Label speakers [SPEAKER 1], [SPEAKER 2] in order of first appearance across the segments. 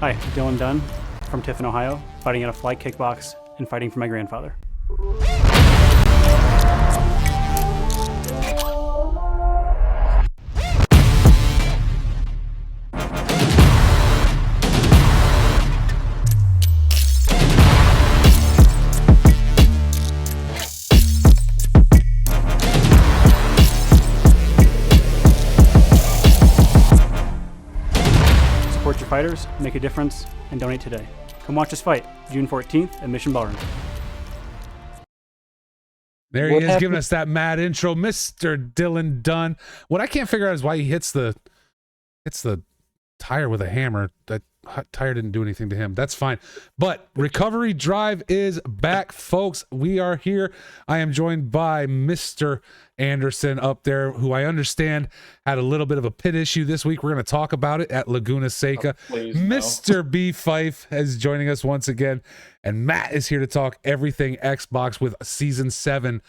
[SPEAKER 1] Hi, Dylan Dunn from Tiffin, Ohio, fighting out of flight kickbox and fighting for my grandfather. Support your fighters, make a difference, and donate today. Come watch us fight, June 14th at Mission Ballroom.
[SPEAKER 2] There he is, giving us that mad intro, Mr. Dylan Dunn. What I can't figure out is why he hits the tire with a hammer. That tire didn't do anything to him. That's fine. But Recovery Drive is back, folks. We are here. I am joined by Mr. Anderson up there, who I understand had a little bit of a pit issue this week. We're going to talk about it at Laguna Seca. Mr. B. Fife is joining us once again. And Matt is here to talk everything Xbox with Season 7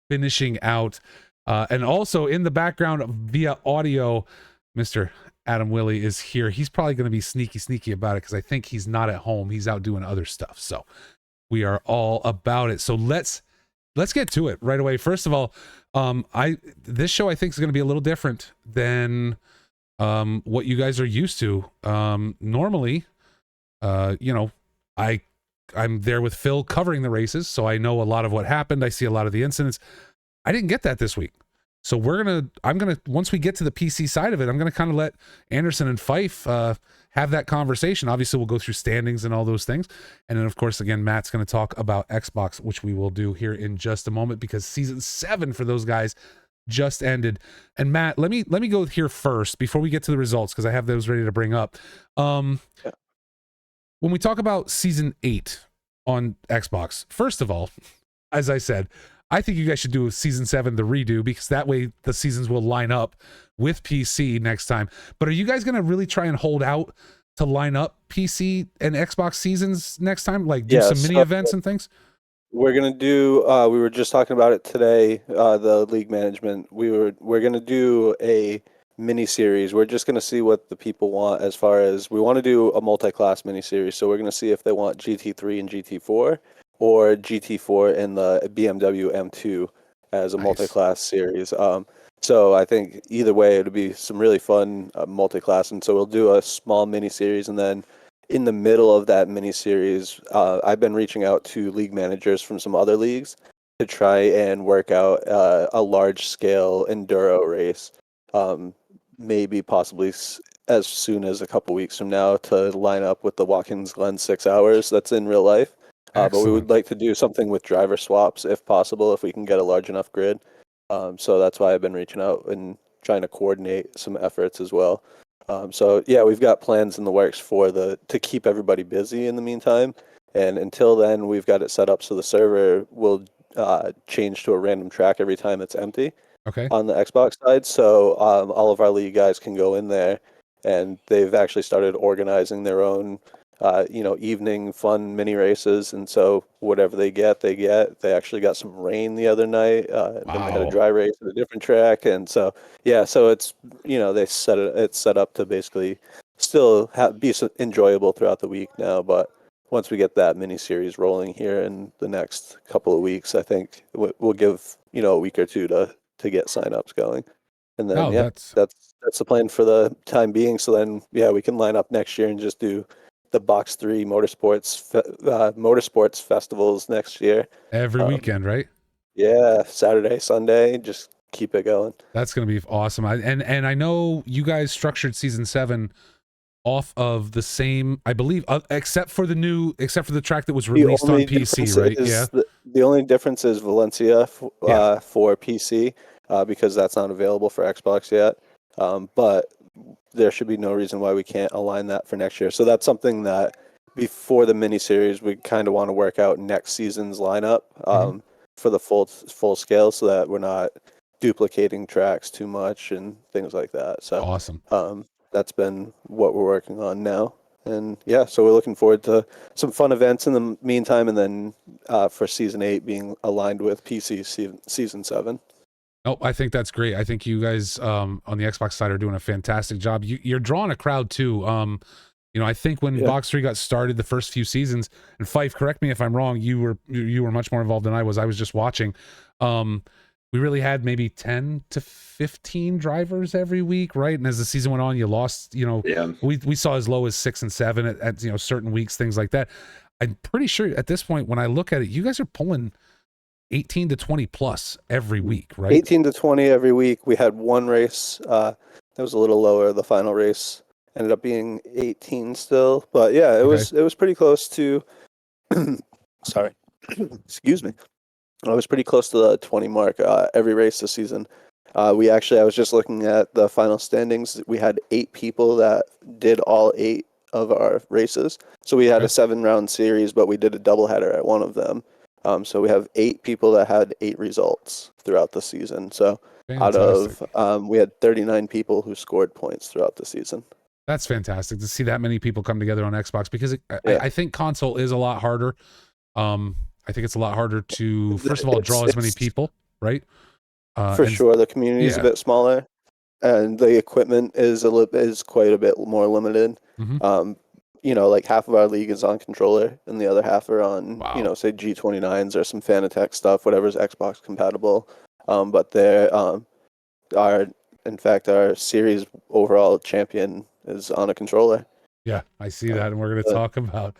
[SPEAKER 2] finishing out. And also in the background via audio, Mr. Adam Willie is here. He's probably going to be sneaky about it because I think he's not at home. He's out doing other stuff. So we are all about it. So let's get to it right away. First of all, this show I think is going to be a little different than what you guys are used to. Normally, I'm there with Phil covering the races, so I know a lot of what happened. I see a lot of the incidents. I didn't get that this week. So I'm gonna once we get to the PC side of it, I'm gonna kind of let Anderson and Fife have that conversation. Obviously, we'll go through standings and all those things, and then of course, again, Matt's gonna talk about Xbox, which we will do here in just a moment because Season 7 for those guys just ended. And Matt, let me go here first before we get to the results because I have those ready to bring up. When we talk about Season 8 on Xbox, first of all, as I said, I think you guys should do Season 7, the redo, because that way the seasons will line up with PC next time. But are you guys going to really try and hold out to line up PC and Xbox seasons next time? Like do some mini events and things?
[SPEAKER 3] We're going to do, we were just talking about it today, the league management. We're going to do a mini series. We're just going to see what the people want as far as we want to do a multi-class mini series. So we're going to see if they want GT3 and GT4. Or GT4 and the BMW M2 as a multi-class series. So I think either way, it'll be some really fun multi-class. And so we'll do a small mini-series. And then in the middle of that mini-series, I've been reaching out to league managers from some other leagues to try and work out a large-scale enduro race, maybe possibly as soon as a couple weeks from now to line up with the Watkins Glen 6 hours that's in real life. But we would like to do something with driver swaps if possible, if we can get a large enough grid. So that's why I've been reaching out and trying to coordinate some efforts as well. So yeah, we've got plans in the works to keep everybody busy in the meantime. And until then, we've got it set up so the server will change to a random track every time it's empty.
[SPEAKER 2] Okay.
[SPEAKER 3] On the Xbox side. So all of our league guys can go in there, and they've actually started organizing their own evening fun mini races, and so whatever they get. They actually got some rain the other night, and then they had a dry race at a different track, and so so it's it's set up to basically still be enjoyable throughout the week now. But once we get that mini series rolling here in the next couple of weeks, I think we'll give a week or two to get signups going, and then that's the plan for the time being. So then we can line up next year and just do the Box3 Motorsports festivals next year.
[SPEAKER 2] Every weekend, right?
[SPEAKER 3] Yeah, Saturday, Sunday, just keep it going.
[SPEAKER 2] That's going to be awesome. And I know you guys structured Season 7 off of the same, I believe, except for the track that was released on PC, right? Yeah.
[SPEAKER 3] The only difference is Valencia for PC, because that's not available for Xbox yet. But there should be no reason why we can't align that for next year. So that's something that before the miniseries, we kind of want to work out next season's lineup for the full scale, so that we're not duplicating tracks too much and things like that. So
[SPEAKER 2] awesome.
[SPEAKER 3] That's been what we're working on now. And so we're looking forward to some fun events in the meantime, and then for Season 8 being aligned with PC Season 7.
[SPEAKER 2] Oh, I think that's great. I think you guys on the Xbox side are doing a fantastic job. You're drawing a crowd too. I think when Box 3 got started the first few seasons, and Fife, correct me if I'm wrong, you were much more involved than I was. I was just watching. We really had maybe 10 to 15 drivers every week, right? And as the season went on, you lost, we saw as low as 6 and 7 at certain weeks, things like that. I'm pretty sure at this point, when I look at it, you guys are pulling 18 to 20 plus every week, right?
[SPEAKER 3] 18 to 20 every week. We had one race that was a little lower. The final race ended up being 18 still, but yeah, it was pretty close to. Sorry, excuse me. I was pretty close to the 20 mark every race this season. I was just looking at the final standings. We had 8 people that did all 8 of our races. So we had a 7-round series, but we did a doubleheader at one of them. So we have 8 people that had 8 results throughout the season. So
[SPEAKER 2] fantastic.
[SPEAKER 3] out of, we had 39 people who scored points throughout the season.
[SPEAKER 2] That's fantastic to see that many people come together on Xbox, because I think console is a lot harder. I think it's a lot harder to, first of all, draw as many people, right?
[SPEAKER 3] For sure, the community is a bit smaller, and the equipment is quite a bit more limited. Like half of our league is on controller, and the other half are on, say G29s or some Fanatec stuff, whatever's Xbox compatible. But our series overall champion is on a controller.
[SPEAKER 2] Yeah, I see that, and we're going to talk about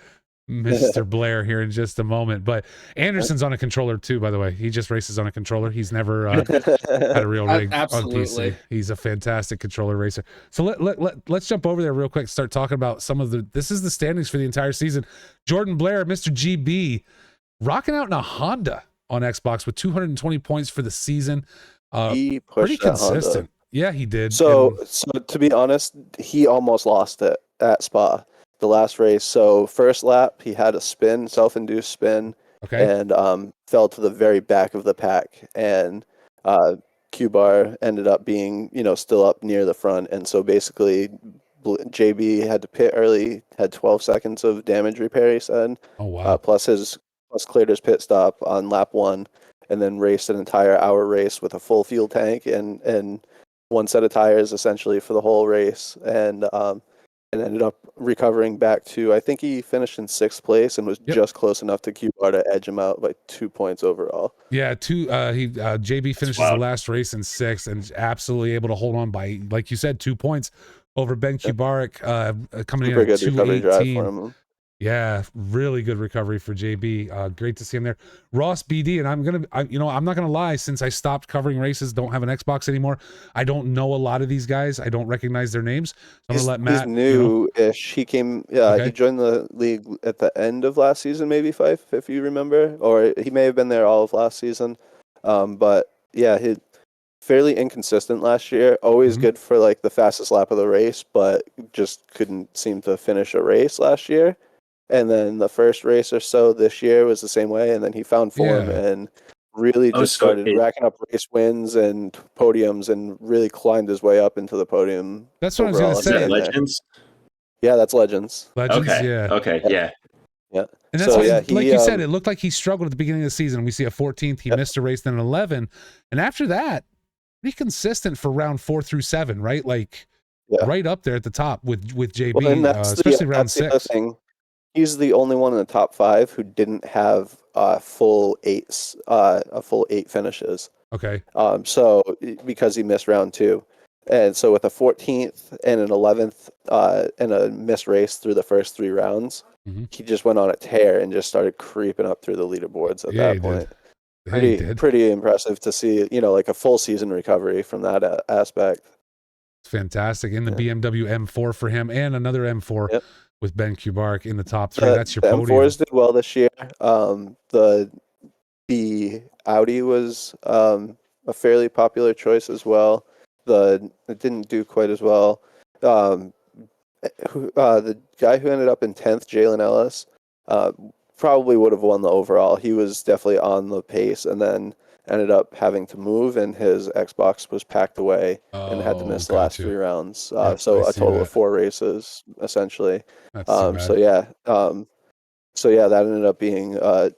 [SPEAKER 2] Mr. Blair here in just a moment. But Anderson's on a controller too, by the way. He just races on a controller. He's never had a real rig on PC. He's a fantastic controller racer. So let's jump over there real quick, start talking about some of this is the standings for the entire season. Jordan Blair, Mr. GB, rocking out in a Honda on Xbox with 220 points for the season.
[SPEAKER 3] He pushed
[SPEAKER 2] pretty consistent.
[SPEAKER 3] Honda.
[SPEAKER 2] Yeah, he did.
[SPEAKER 3] So to be honest, he almost lost it at Spa, the last race. So first lap, he had a spin, self-induced spin, and fell to the very back of the pack. And Q-Bar ended up being, still up near the front. And so basically, JB had to pit early, had 12 seconds of damage repair, he said.
[SPEAKER 2] Oh, wow.
[SPEAKER 3] Plus cleared his pit stop on lap 1, and then raced an entire hour race with a full fuel tank and one set of tires essentially for the whole race, and ended up recovering back to, I think he finished in 6th place and was just close enough to Q-Bar to edge him out by 2 points overall.
[SPEAKER 2] Yeah, JB finishes the last race in 6th and absolutely able to hold on by, like you said, 2 points over Ben Kubarik, coming in at 218. Yeah, really good recovery for JB. Great to see him there. Ross BD, and I'm not gonna lie, since I stopped covering races, don't have an Xbox anymore, I don't know a lot of these guys. I don't recognize their names. So I'm gonna let Matt.
[SPEAKER 3] He's new-ish. He came. He joined the league at the end of last season, maybe Fife, if you remember, or he may have been there all of last season. But yeah, he fairly inconsistent last year. Always good for like the fastest lap of the race, but just couldn't seem to finish a race last year. And then the first race or so this year was the same way. And then he found form and really just started racking up race wins and podiums and really climbed his way up into the podium.
[SPEAKER 2] That's what I was going to say.
[SPEAKER 4] Is that Legends?
[SPEAKER 3] Yeah, that's Legends.
[SPEAKER 2] Legends,
[SPEAKER 4] Okay, yeah.
[SPEAKER 3] Yeah.
[SPEAKER 2] And that's like you said, it looked like he struggled at the beginning of the season. We see a 14th, he missed a race, then an 11. And after that, pretty consistent for round 4 through 7, right? Like right up there at the top with JB, especially round 6.
[SPEAKER 3] He's the only one in the top 5 who didn't have full 8 finishes.
[SPEAKER 2] Okay.
[SPEAKER 3] So because he missed round 2, and so with a 14th and an 11th and a missed race through the first 3 rounds, he just went on a tear and just started creeping up through the leaderboards at that point. Pretty impressive to see, like a full season recovery from that aspect.
[SPEAKER 2] Fantastic. In the BMW M4 for him, and another M4 with Ben Kubarik in the top 3. That's your podium.
[SPEAKER 3] M4s did well this year. The Audi was a fairly popular choice as well. It didn't do quite as well. The guy who ended up in 10th, Jalen Ellis, probably would have won the overall. He was definitely on the pace, and then ended up having to move, and his Xbox was packed away and had to miss the last 3 rounds. So a total of 4 races, essentially. So that ended up being a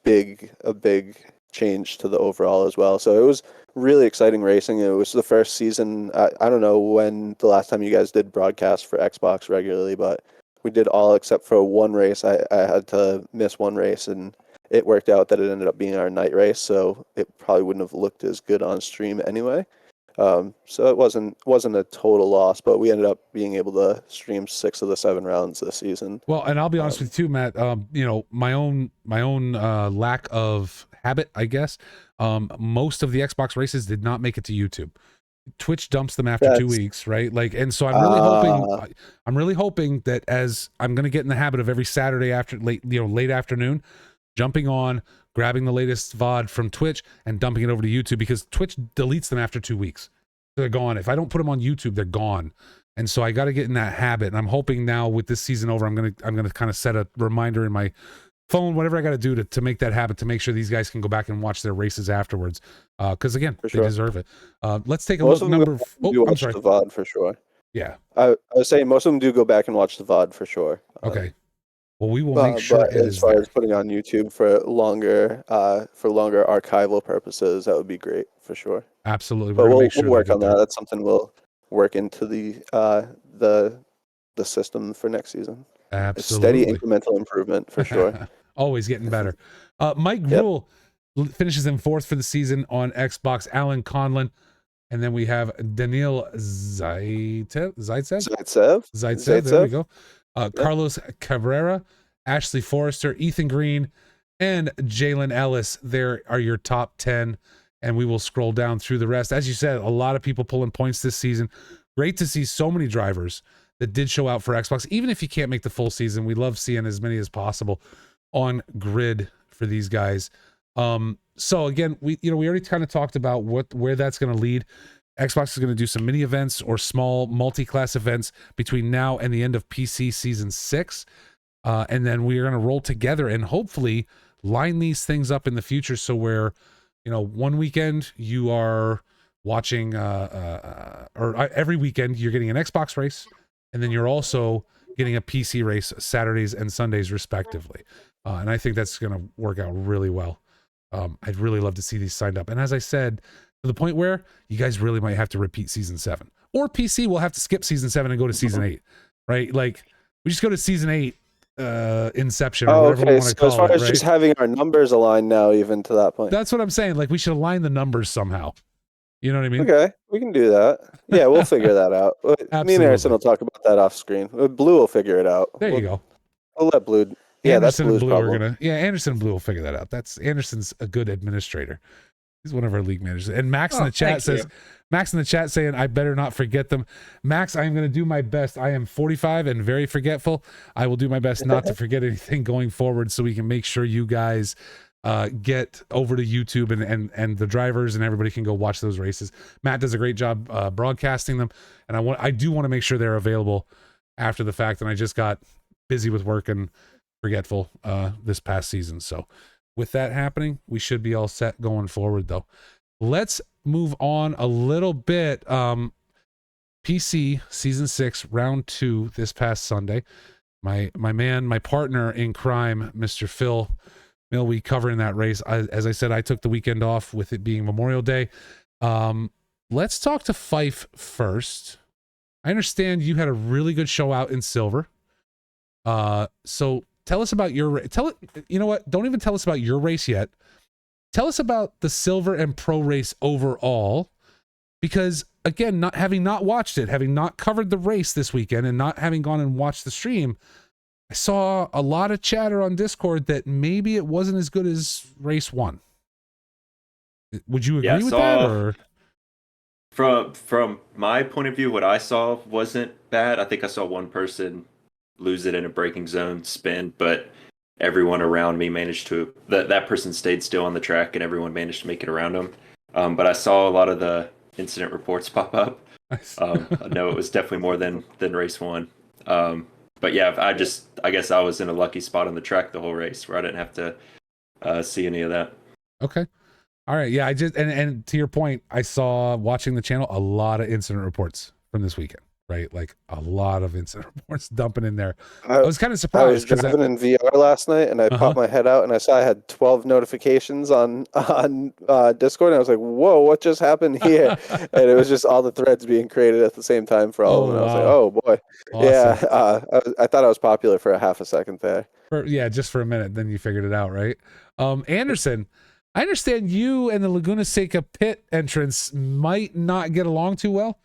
[SPEAKER 3] big change to the overall as well. So it was really exciting racing. It was the first season. I don't know when the last time you guys did broadcast for Xbox regularly, but we did all except for one race. I had to miss one race, and it worked out that it ended up being our night race, so it probably wouldn't have looked as good on stream anyway. So it wasn't a total loss, but we ended up being able to stream 6 of the 7 rounds this season.
[SPEAKER 2] Well, and I'll be honest with you too, Matt. You know, my own lack of habit, I guess. Most of the Xbox races did not make it to YouTube. Twitch dumps them after 2 weeks, right? Like, and so I'm really hoping that as I'm going to get in the habit of every Saturday after late afternoon, jumping on, grabbing the latest VOD from Twitch and dumping it over to YouTube, because Twitch deletes them after 2 weeks. They're gone. If I don't put them on YouTube, they're gone. And so I got to get in that habit. And I'm hoping now with this season over, I'm going to kind of set a reminder in my phone, whatever I got to do to make that habit, to make sure these guys can go back and watch their races afterwards. Cause again, they deserve it. Let's take a look. I'm sorry.
[SPEAKER 3] The VOD for sure.
[SPEAKER 2] Yeah.
[SPEAKER 3] I was saying most of them do go back and watch the VOD for sure.
[SPEAKER 2] Okay. Well, we will make sure
[SPEAKER 3] but as far as putting on YouTube for longer archival purposes, that would be great for sure.
[SPEAKER 2] Absolutely.
[SPEAKER 3] But we'll work on that. That's something we'll work into the system for next season.
[SPEAKER 2] Absolutely.
[SPEAKER 3] Steady incremental improvement for sure.
[SPEAKER 2] Always getting better. Mike Gruhl finishes in 4th for the season on Xbox. Alan Conlon. And then we have Daniil Zaitsev. There we go. Carlos Cabrera, Ashley Forrester, Ethan Green, and Jalen Ellis. There are your top 10. And we will scroll down through the rest. As you said, a lot of people pulling points this season. Great to see so many drivers that did show out for Xbox. Even if you can't make the full season, we love seeing as many as possible on grid for these guys. So again, we already kind of talked about where that's going to lead. Xbox is going to do some mini events or small multi-class events between now and the end of PC Season 6. And then we are going to roll together and hopefully line these things up in the future, so where, one weekend you are watching, or every weekend you're getting an Xbox race, and then you're also getting a PC race Saturdays and Sundays respectively. And I think that's going to work out really well. I'd really love to see these signed up. And as I said, to the point where you guys really might have to repeat Season 7. Or PC will have to skip Season 7 and go to Season 8, right? Like, we just go to Season 8, Inception, or whatever we want to call it.
[SPEAKER 3] As far as
[SPEAKER 2] right?
[SPEAKER 3] just having our numbers aligned now, even to that point.
[SPEAKER 2] That's what I'm saying. Like, we should align the numbers somehow. You know what I mean?
[SPEAKER 3] Okay, we can do that. Yeah, we'll figure that out. Me and Anderson will talk about that off screen. Blue will figure it out.
[SPEAKER 2] There you go.
[SPEAKER 3] We'll let Blue. Yeah,
[SPEAKER 2] Anderson
[SPEAKER 3] that's Blue's
[SPEAKER 2] and Blue
[SPEAKER 3] problem.
[SPEAKER 2] are gonna. Yeah, Anderson and Blue will figure that out. Anderson's a good administrator. He's one of our league managers. And Max in the chat says, Max in the chat saying, I better not forget them. Max, I am going to do my best. I am 45 and very forgetful. I will do my best not to forget anything going forward, so we can make sure you guys get over to YouTube and the drivers and everybody can go watch those races. Matt does a great job broadcasting them, and I do want to make sure they're available after the fact. And I just got busy with work and forgetful this past season. So with that happening, we should be all set going forward, though. Let's move on a little bit. PC Season 6, Round 2 this past Sunday. My man, my partner in crime, Mr. Phil Milwee, covering that race. As I said, I took the weekend off with it being Memorial Day. Let's talk to Fife first. I understand you had a really good show out in Silver. So tell us about your you know what? Don't even tell us about your race yet. Tell us about the Silver and Pro race overall, because again, having not watched it, having not covered the race this weekend, and not having gone and watched the stream, I saw a lot of chatter on Discord that maybe it wasn't as good as race 1. Would you agree with that? Or?
[SPEAKER 4] From my point of view, what I saw wasn't bad. I think I saw one person lose it in a braking zone spin, but everyone around me managed to, that person stayed still on the track and everyone managed to make it around them. But I saw a lot of the incident reports pop up.
[SPEAKER 2] Nice.
[SPEAKER 4] I know it was definitely more than race 1. But yeah, I guess I was in a lucky spot on the track the whole race where I didn't have to see any of that.
[SPEAKER 2] Okay. All right. Yeah, I just, and to your point, I saw, watching the channel, a lot of incident reports from this weekend, right? Like a lot of incident reports dumping in there.
[SPEAKER 3] I,
[SPEAKER 2] I was kind of
[SPEAKER 3] I
[SPEAKER 2] surprised
[SPEAKER 3] was
[SPEAKER 2] because
[SPEAKER 3] driving in VR last night, and I
[SPEAKER 2] uh-huh.
[SPEAKER 3] popped my head out, and I saw I had 12 notifications on Discord, and I was like, "Whoa, what just happened here?" And it was just all the threads being created at the same time for all of
[SPEAKER 2] Oh
[SPEAKER 3] them. And I was like,
[SPEAKER 2] wow,
[SPEAKER 3] "Oh boy, yeah."
[SPEAKER 2] awesome.
[SPEAKER 3] I thought I was popular for a half a second there.
[SPEAKER 2] Yeah, just for a minute, then you figured it out, right? Anderson, I understand you and the Laguna Seca pit entrance might not get along too well.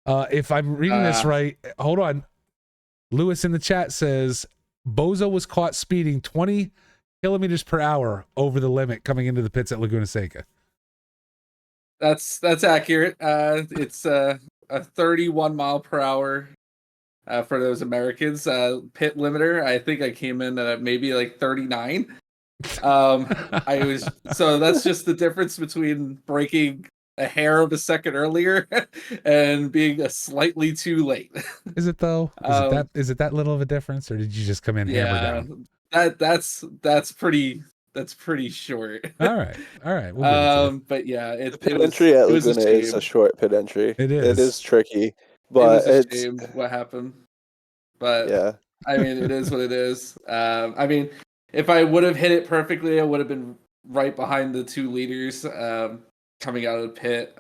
[SPEAKER 2] If I'm reading this right, hold on. Lewis in the chat says Bozo was caught speeding 20 kilometers per hour over the limit coming into the pits at Laguna Seca.
[SPEAKER 5] That's accurate. It's a 31 mile per hour for those Americans. Pit limiter. I think I came in at maybe like 39. I was so that's just the difference between breaking a hair of a second earlier and being a slightly too late.
[SPEAKER 2] Is it though? Is it that little of a difference, or did you just come in hammer down?
[SPEAKER 5] That's pretty short.
[SPEAKER 2] All right, we'll give it to you.
[SPEAKER 5] But yeah,
[SPEAKER 3] The pit entry at Laguna is a short pit entry.
[SPEAKER 2] It is.
[SPEAKER 3] It is tricky,
[SPEAKER 5] It
[SPEAKER 3] but
[SPEAKER 5] was a
[SPEAKER 3] it's
[SPEAKER 5] shame what happened. But
[SPEAKER 3] yeah.
[SPEAKER 5] I mean, it is what it is. I mean, if I would have hit it perfectly, I would have been right behind the 2 leaders coming out of the pit.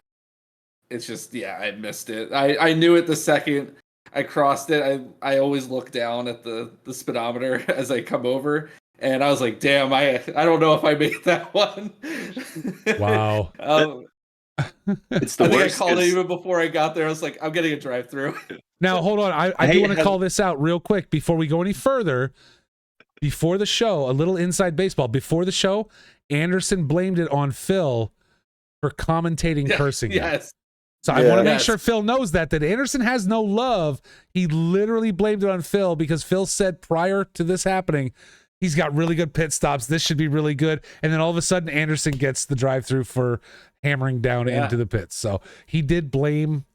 [SPEAKER 5] It's just, yeah, I missed it. I knew it the second I crossed it. I always look down at the speedometer as I come over, and I was like, damn, I don't know if I made that one.
[SPEAKER 2] Wow.
[SPEAKER 4] It's the
[SPEAKER 5] I think
[SPEAKER 4] worst.
[SPEAKER 5] I called it even before I got there. I was like, I'm getting a drive-through.
[SPEAKER 2] Now, hold on. I do want to call this out real quick before we go any further. Before the show, a little inside baseball. Before the show, Anderson blamed it on Phil for commentating cursing.
[SPEAKER 5] Yes.
[SPEAKER 2] So I want to make sure Phil knows that Anderson has no love. He literally blamed it on Phil because Phil said prior to this happening, he's got really good pit stops. This should be really good. And then all of a sudden, Anderson gets the drive-through for hammering down into the pits. So he did blame,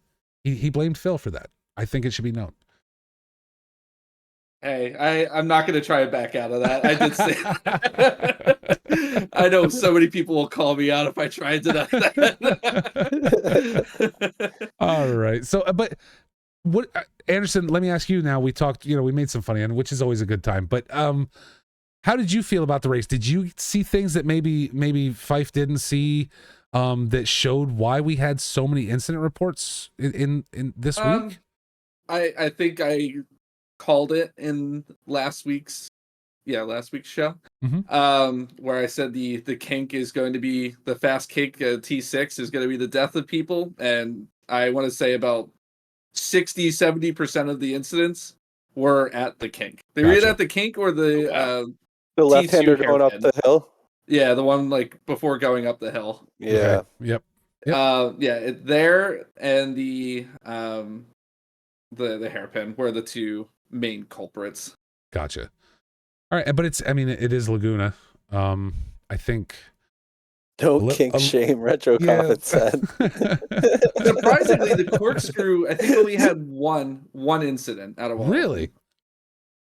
[SPEAKER 2] he blamed Phil for that. I think it should be known.
[SPEAKER 5] Hey, I'm not going to try and back out of that. I did say that. I know so many people will call me out if I try and deny that.
[SPEAKER 2] All right. So, but what, Anderson, let me ask you now. We talked, we made some funny, and which is always a good time. But how did you feel about the race? Did you see things that maybe Fife didn't see that showed why we had so many incident reports in this week?
[SPEAKER 5] I think I called it in last week's show, where I said the kink is going to be the fast kink T6 is going to be the death of people, and I want to say about 60-70% of the incidents were at the kink. They were either at the kink or the
[SPEAKER 3] left-hander going up the hill.
[SPEAKER 5] Yeah, the one like before going up the hill.
[SPEAKER 3] Yeah.
[SPEAKER 2] Okay. Yep.
[SPEAKER 5] There and the hairpin were the 2 main culprits.
[SPEAKER 2] Gotcha. All right, but it is Laguna. I think
[SPEAKER 3] don't kink shame, Retro Coffin said.
[SPEAKER 5] Surprisingly, the corkscrew I think only had one incident out of all.
[SPEAKER 2] Really?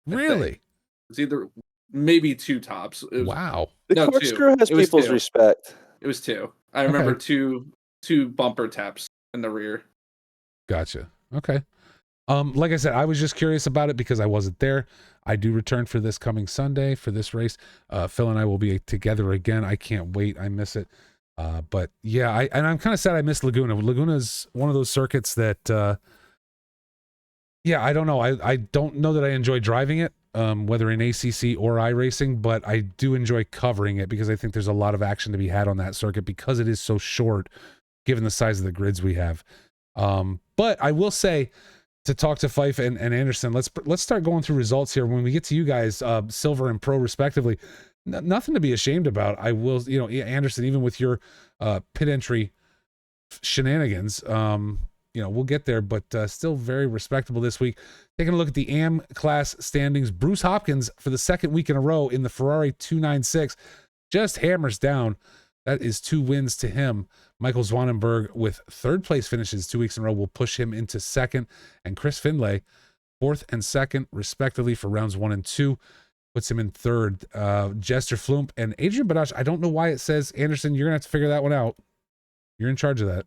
[SPEAKER 5] It's either maybe 2 tops.
[SPEAKER 2] Wow.
[SPEAKER 3] The corkscrew has people's respect.
[SPEAKER 5] It was 2. I remember 2 bumper taps in the rear.
[SPEAKER 2] Gotcha. Okay. Like I said, I was just curious about it because I wasn't there. I do return for this coming Sunday for this race. Phil and I will be together again. I can't wait. I miss it. But yeah, I'm kind of sad I missed Laguna. Laguna is one of those circuits that, I don't know. I don't know that I enjoy driving it, whether in ACC or iRacing, but I do enjoy covering it because I think there's a lot of action to be had on that circuit because it is so short, given the size of the grids we have. But I will say, to talk to Fife and Anderson, let's start going through results here. When we get to you guys, silver and pro respectively, nothing to be ashamed about. I will, Anderson, even with your pit entry shenanigans, we'll get there, but still very respectable this week. Taking a look at the AM class standings, Bruce Hopkins for the second week in a row in the Ferrari 296 just hammers down. That is 2 wins to him. Michael Zwanenberg with 3rd place finishes 2 weeks in a row will push him into 2nd. And Chris Findlay, 4th and 2nd, respectively, for rounds 1 and 2, puts him in 3rd. Jester Flump and Adrian Badash. I don't know why it says, Anderson, you're going to have to figure that one out. You're in charge of that.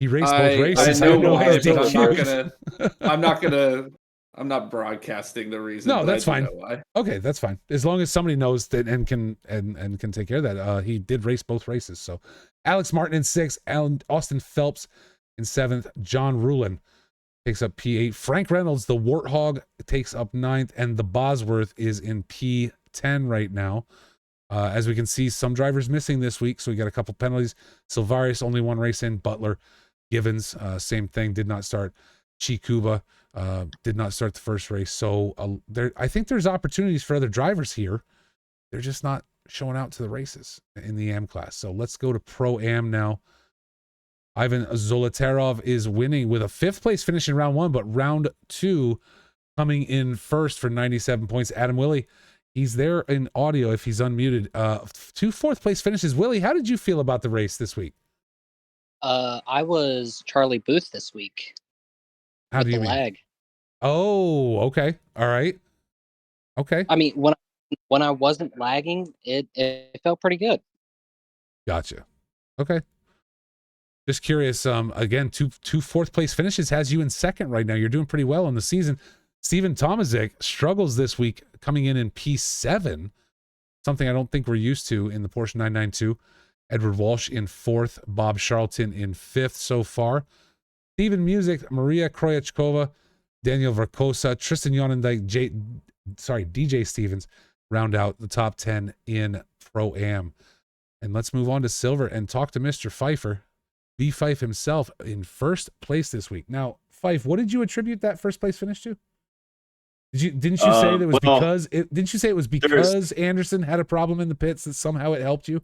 [SPEAKER 2] He raced both races.
[SPEAKER 5] I
[SPEAKER 2] I
[SPEAKER 5] know
[SPEAKER 2] know
[SPEAKER 5] why,
[SPEAKER 2] his
[SPEAKER 5] but
[SPEAKER 2] DQs.
[SPEAKER 5] I'm not broadcasting the reason.
[SPEAKER 2] No,
[SPEAKER 5] but
[SPEAKER 2] that's
[SPEAKER 5] I do
[SPEAKER 2] fine.
[SPEAKER 5] know why.
[SPEAKER 2] Okay, that's fine. As long as somebody knows that and can take care of that. He did race both races. So Alex Martin in 6th, Austin Phelps in 7th, John Rulin takes up P8. Frank Reynolds, the Warthog, takes up 9th, and the Bosworth is in P10 right now. As we can see, some drivers missing this week, so we got a couple penalties. Silvarius, only one race in. Butler, Givens, same thing, did not start. Chikuba did not start the first race. So I think there's opportunities for other drivers here. They're just not showing out to the races in the AM class. So let's go to Pro Am now. Ivan Zolotarov is winning with a 5th place finish in round 1, but round 2 coming in first for 97 points. Adam Willie, he's there in audio if he's unmuted. 2 4th place finishes. Willie, how did you feel about the race this week?
[SPEAKER 6] I was Charlie Booth this week.
[SPEAKER 2] How
[SPEAKER 6] with
[SPEAKER 2] do you
[SPEAKER 6] the
[SPEAKER 2] mean?
[SPEAKER 6] lag.
[SPEAKER 2] Oh, okay. All right. Okay.
[SPEAKER 6] I mean, when I wasn't lagging, it felt pretty good.
[SPEAKER 2] Gotcha. Okay. Just curious. Again, two 4th place finishes has you in 2nd right now. You're doing pretty well in the season. Steven Tomazik struggles this week, coming in P7, something I don't think we're used to in the Porsche 992. Edward Walsh in 4th, Bob Charlton in 5th so far. Steven Music, Maria Kroyachkova, Daniel Verkosa, Tristan Yonendijk, DJ Stevens round out the top 10 in Pro Am. And let's move on to silver and talk to Mr. Pfeiffer. B. Fife himself in 1st place this week. Now, Fife, what did you attribute that 1st place finish to? Didn't you say that was because didn't you say it was because Anderson had a problem in the pits that somehow it helped you?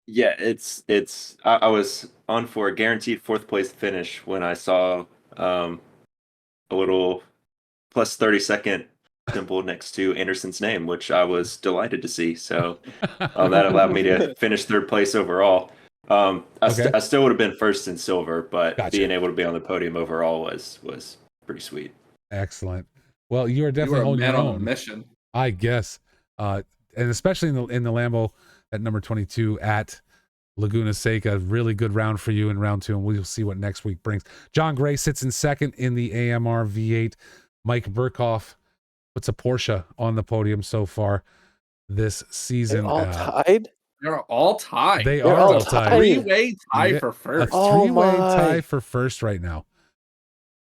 [SPEAKER 4] Yeah, I was on for a guaranteed 4th place finish when I saw a little plus 30-second symbol next to Anderson's name, which I was delighted to see. So that allowed me to finish 3rd place overall. I still would have been 1st in silver, but being able to be on the podium overall was pretty sweet.
[SPEAKER 2] Excellent. Well, you are definitely holding your own.
[SPEAKER 5] On a mission,
[SPEAKER 2] I guess, and especially in the Lambo at number 22 at Laguna Seca. Really good round for you in round 2, and we'll see what next week brings. John Gray sits in 2nd in the AMR V8. Mike Burkhoff puts a Porsche on the podium so far this season.
[SPEAKER 3] They're all tied?
[SPEAKER 5] They're all tied.
[SPEAKER 2] They are all tied.
[SPEAKER 5] 3-way tie for first.
[SPEAKER 2] A 3-way tie for first right now.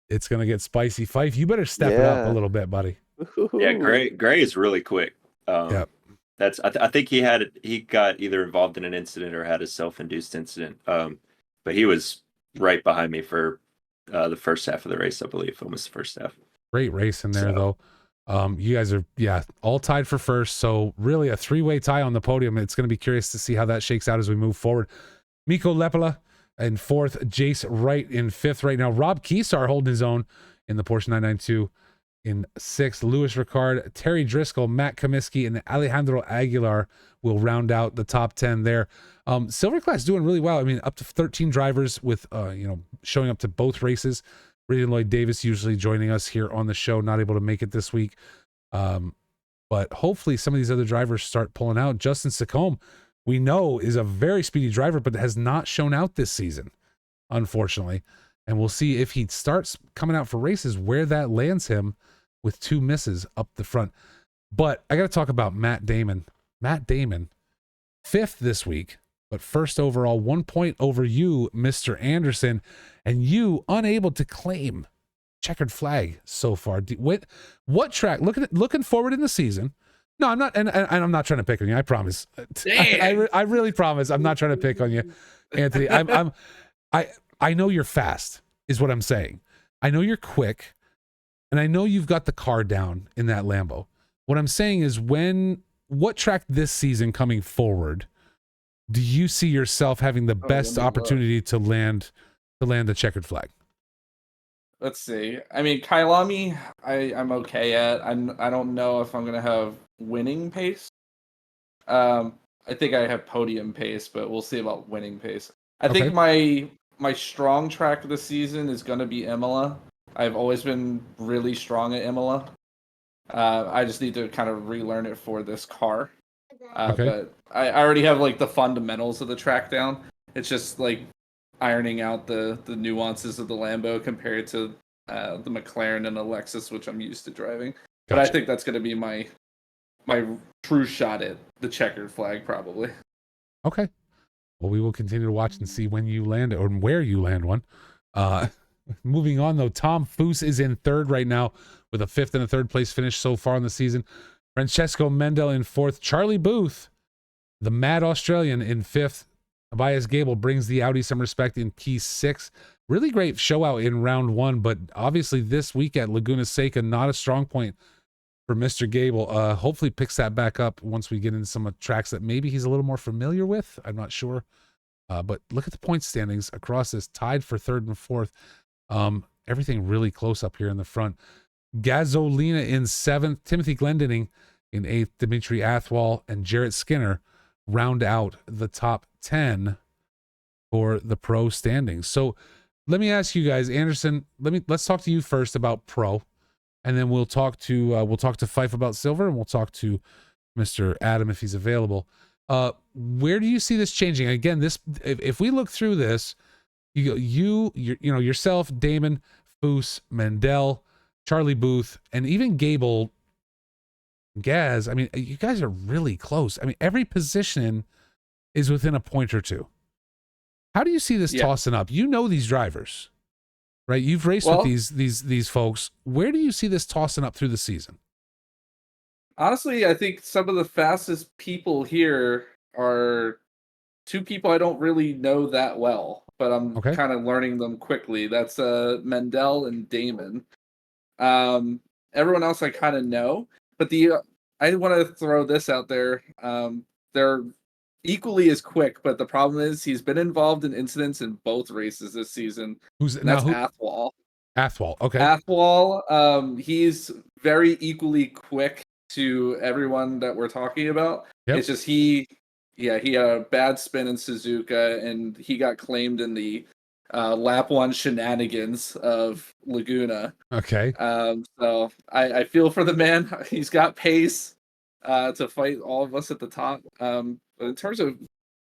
[SPEAKER 2] It's going to get spicy. Fife, you better step it up a little bit, buddy.
[SPEAKER 4] Yeah, Gray is really quick.
[SPEAKER 2] Yep.
[SPEAKER 4] I think he got either involved in an incident or had a self-induced incident. But he was right behind me for the first half of the race, I believe, almost the first half.
[SPEAKER 2] Great race in there, though. You guys are, all tied for first. So really a 3-way tie on the podium. It's going to be curious to see how that shakes out as we move forward. Mikko Lepala in 4th, Jace Wright in 5th right now. Rob Keesar holding his own in the Porsche 992 in 6th. Louis Ricard, Terry Driscoll, Matt Comiskey, and Alejandro Aguilar will round out the top 10 there. Silver class doing really well. I mean, up to 13 drivers with, showing up to both races. Brady Lloyd Davis usually joining us here on the show, not able to make it this week. But hopefully some of these other drivers start pulling out. Justin Sacombe, we know, is a very speedy driver, but has not shown out this season, unfortunately. And we'll see if he starts coming out for races where that lands him with 2 misses up the front. But I got to talk about Matt Damon. Matt Damon, 5th this week, but 1st overall, 1 point over you, Mr. Anderson, and you unable to claim checkered flag so far. What track? Looking forward in the season. No, I'm not, and I'm not trying to pick on you. I promise. I really promise. I'm not trying to pick on you, Anthony. I know you're fast, is what I'm saying. I know you're quick, and I know you've got the car down in that Lambo. What I'm saying is, what track this season coming forward do you see yourself having the best opportunity to land the checkered flag?
[SPEAKER 5] Let's see. I mean, Kailami, I'm okay at. I don't know if I'm gonna have winning pace. I think I have podium pace, but we'll see about winning pace. I think my strong track of the season is gonna be Imola. I've always been really strong at Imola. I just need to kind of relearn it for this car. But I already have like the fundamentals of the track down. It's just like ironing out the nuances of the Lambo compared to the McLaren and the Lexus, which I'm used to driving. But I
[SPEAKER 2] Gotcha.
[SPEAKER 5] think that's going to be my true shot at the checkered flag, probably.
[SPEAKER 2] Okay. Well, we will continue to watch and see when you land or where you land one. Moving on, though, Tom Foose is in third right now with a fifth and a third place finish so far in the season. Francesco Mendel in fourth. Charlie Booth, the mad Australian, in fifth. Tobias Gable brings the Audi some respect in P6. Really great show out in round one, but obviously this week at Laguna Seca, not a strong point for Mr. Gable. Hopefully picks that back up once we get into some tracks that maybe he's a little more familiar with. I'm not sure. But look at the point standings across this, tied for third and fourth. Everything really close up here in the front. Gasolina in seventh, Timothy Glendening in eighth, Dimitri Athwal and Jarrett Skinner round out the top 10 for the pro standings. So let me ask you guys, Anderson, let's talk to you first about pro, and then we'll talk to Fife about silver, and we'll talk to Mr. Adam if he's available. Where do you see this changing? Again, this if we look through this, yourself, Damon, Foose, Mendel, Charlie Booth, and even Gable, Gaz. I mean, you guys are really close. I mean, every position is within a point or two. How do you see this tossing up? You know these drivers, right? You've raced with these folks. Where do you see this tossing up through the season?
[SPEAKER 5] Honestly, I think some of the fastest people here are two people I don't really know that well, but I'm kind of learning them quickly. That's Mendel and Damon. Everyone else I kind of know, but I want to throw this out there. They're equally as quick, but the problem is he's been involved in incidents in both races this season. That's Athwal.
[SPEAKER 2] Athwal, okay.
[SPEAKER 5] Athwal, he's very equally quick to everyone that we're talking about. Yep. It's just he had a bad spin in Suzuka, and he got claimed in the lap one shenanigans of Laguna.
[SPEAKER 2] Okay.
[SPEAKER 5] So I feel for the man. He's got pace to fight all of us at the top. But in terms of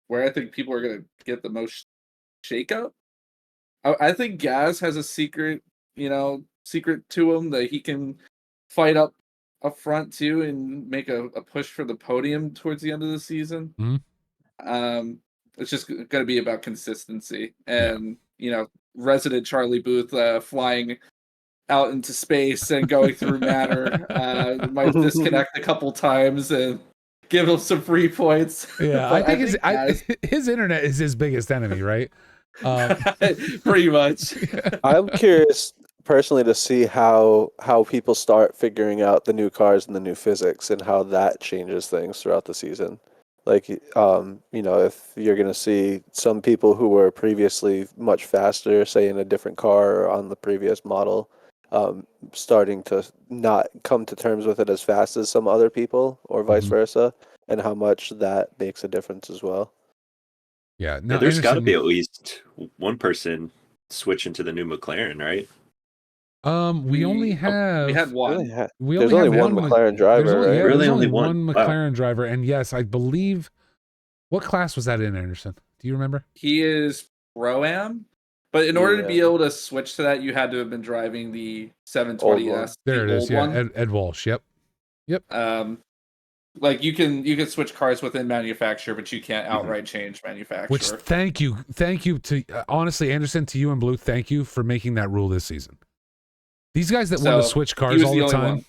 [SPEAKER 5] where I think people are going to get the most shakeup, I think Gaz has a secret to him that he can fight up front too and make a push for the podium towards the end of the season.
[SPEAKER 2] Mm-hmm.
[SPEAKER 5] It's just going to be about consistency and resident Charlie Booth flying out into space and going through matter might disconnect a couple times and give him some free points.
[SPEAKER 2] Yeah, I think his internet is his biggest enemy, right?
[SPEAKER 5] Pretty much.
[SPEAKER 3] I'm curious personally to see how people start figuring out the new cars and the new physics and how that changes things throughout the season. Like, if you're going to see some people who were previously much faster, say in a different car or on the previous model, starting to not come to terms with it as fast as some other people, or vice versa, and how much that makes a difference as well.
[SPEAKER 2] Yeah, no,
[SPEAKER 4] there's got to be at least one person switching to the new McLaren, right?
[SPEAKER 2] We only have.
[SPEAKER 5] We had one.
[SPEAKER 3] There's only one McLaren driver, right?
[SPEAKER 2] There's only one McLaren driver, and yes, I believe. What class was that in, Anderson? Do you remember?
[SPEAKER 5] He is Pro-Am, but in order to be able to switch to that, you had to have been driving the 720S.
[SPEAKER 2] There it is. Yeah, Ed Walsh. Yep.
[SPEAKER 5] Like you can switch cars within manufacturer, but you can't outright change manufacturer.
[SPEAKER 2] Which thank you to honestly, Anderson, to you and Blue, thank you for making that rule this season. These guys that want to switch cars all the time.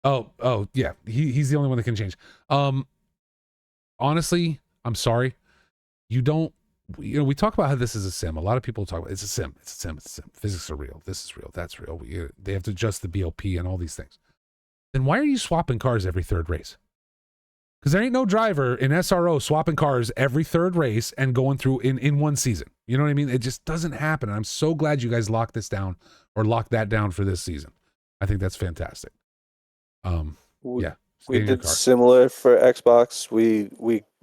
[SPEAKER 2] Oh yeah, he's the only one that can change. Honestly, I'm sorry. We talk about how this is a sim. A lot of people talk about it's a sim. It's a sim. Physics are real. This is real. That's real. They have to adjust the BOP and all these things. Then why are you swapping cars every third race? Because there ain't no driver in SRO swapping cars every third race and going through in one season. You know what I mean? It just doesn't happen. And I'm so glad you guys locked that down for this season. I think that's fantastic.
[SPEAKER 3] We did similar for Xbox. We